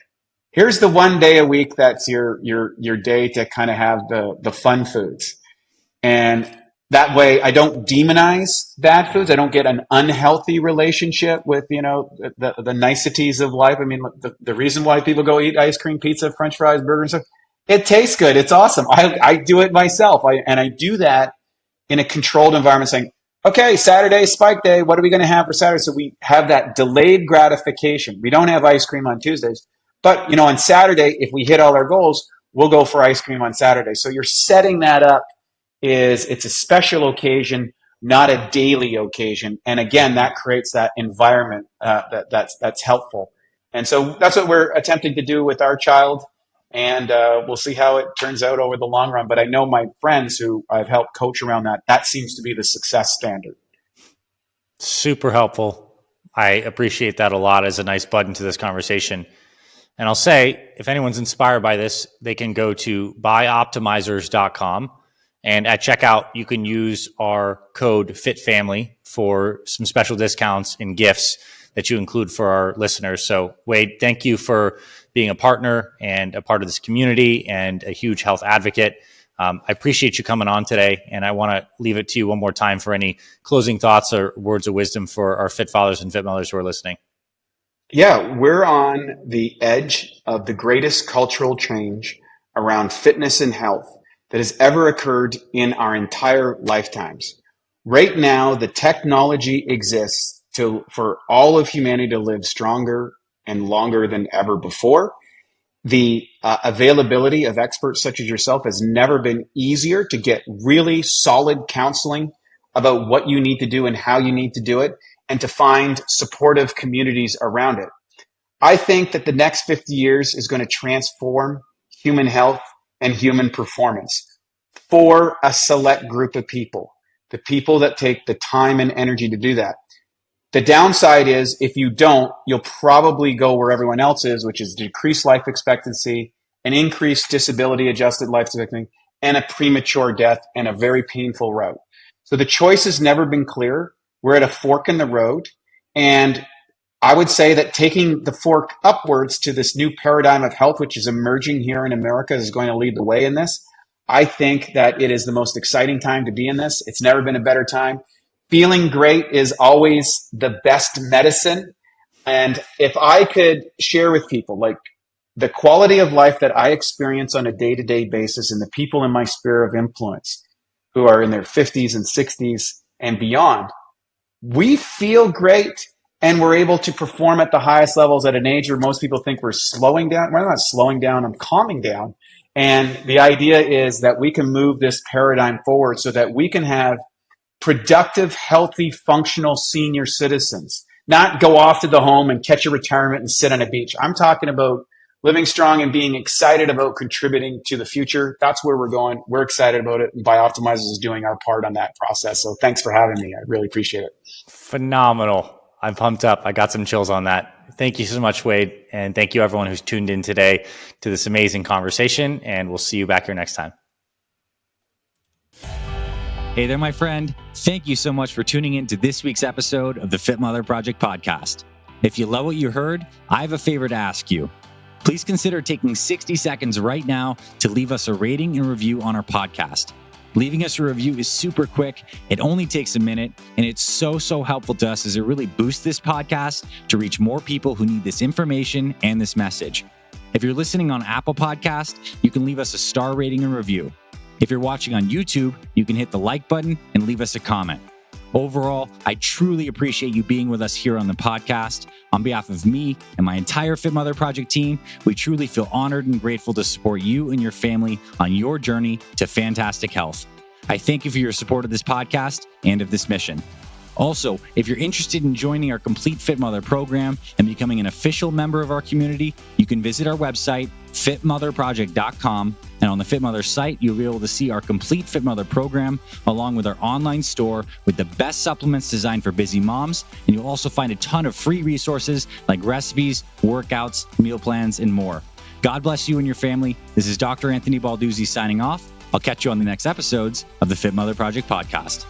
Speaker 1: here's the one day a week that's your day to kind of have the fun foods. And that way I don't demonize bad foods. I don't get an unhealthy relationship with, the niceties of life. I mean, the reason why people go eat ice cream, pizza, French fries, burgers, it tastes good. It's awesome. I do it myself. I do that in a controlled environment, saying, okay, Saturday, spike day. What are we going to have for Saturday? So we have that delayed gratification. We don't have ice cream on Tuesdays, but on Saturday, if we hit all our goals, we'll go for ice cream on Saturday. So you're setting that up. It's a special occasion, not a daily occasion. And again, that creates that environment that's helpful. And so that's what we're attempting to do with our child. And we'll see how it turns out over the long run. But I know my friends who I've helped coach around that seems to be the success standard.
Speaker 2: Super helpful. I appreciate that a lot as a nice button to this conversation. And I'll say, if anyone's inspired by this, they can go to BIOptimizers.com. And at checkout, you can use our code FITFAMILY for some special discounts and gifts that you include for our listeners. So Wade, thank you for being a partner and a part of this community and a huge health advocate. I appreciate you coming on today, and I want to leave it to you one more time for any closing thoughts or words of wisdom for our fit fathers and fit mothers who are listening.
Speaker 1: Yeah, we're on the edge of the greatest cultural change around fitness and health that has ever occurred in our entire lifetimes. Right now, the technology exists for all of humanity to live stronger and longer than ever before. The availability of experts such as yourself has never been easier to get really solid counseling about what you need to do and how you need to do it, and to find supportive communities around it. I think that the next 50 years is going to transform human health and human performance for a select group of people, the people that take the time and energy to do that. The downside is if you don't, you'll probably go where everyone else is, which is decreased life expectancy, an increased disability adjusted life expectancy, and a premature death, and a very painful route. So the choice has never been clear. We're at a fork in the road. And I would say that taking the fork upwards to this new paradigm of health, which is emerging here in America, is going to lead the way in this. I think that it is the most exciting time to be in this. It's never been a better time. Feeling great is always the best medicine. And if I could share with people, like, the quality of life that I experience on a day-to-day basis, and the people in my sphere of influence who are in their 50s and 60s and beyond, we feel great and we're able to perform at the highest levels at an age where most people think we're slowing down. We're not slowing down, I'm calming down. And the idea is that we can move this paradigm forward so that we can have productive, healthy, functional senior citizens, not go off to the home and catch a retirement and sit on a beach. I'm talking about living strong and being excited about contributing to the future. That's where we're going. We're excited about it. And BIOptimizers is doing our part on that process. So thanks for having me. I really appreciate it.
Speaker 2: Phenomenal. I'm pumped up. I got some chills on that. Thank you so much, Wade. And thank you everyone who's tuned in today to this amazing conversation. And we'll see you back here next time.
Speaker 3: Hey there, my friend. Thank you so much for tuning in to this week's episode of the Fit Mother Project podcast. If you love what you heard, I have a favor to ask you. Please consider taking 60 seconds right now to leave us a rating and review on our podcast. Leaving us a review is super quick. It only takes a minute, and it's so helpful to us as it really boosts this podcast to reach more people who need this information and this message. If you're listening on Apple Podcast, you can leave us a star rating and review. If you're watching on YouTube, you can hit the like button and leave us a comment. Overall, I truly appreciate you being with us here on the podcast. On behalf of me and my entire Fit Mother Project team, we truly feel honored and grateful to support you and your family on your journey to fantastic health. I thank you for your support of this podcast and of this mission. Also, if you're interested in joining our Complete Fit Mother program and becoming an official member of our community, you can visit our website, fitmotherproject.com. And on the Fit Mother site, you'll be able to see our Complete Fit Mother program, along with our online store with the best supplements designed for busy moms. And you'll also find a ton of free resources like recipes, workouts, meal plans, and more. God bless you and your family. This is Dr. Anthony Balduzzi signing off. I'll catch you on the next episodes of the Fit Mother Project podcast.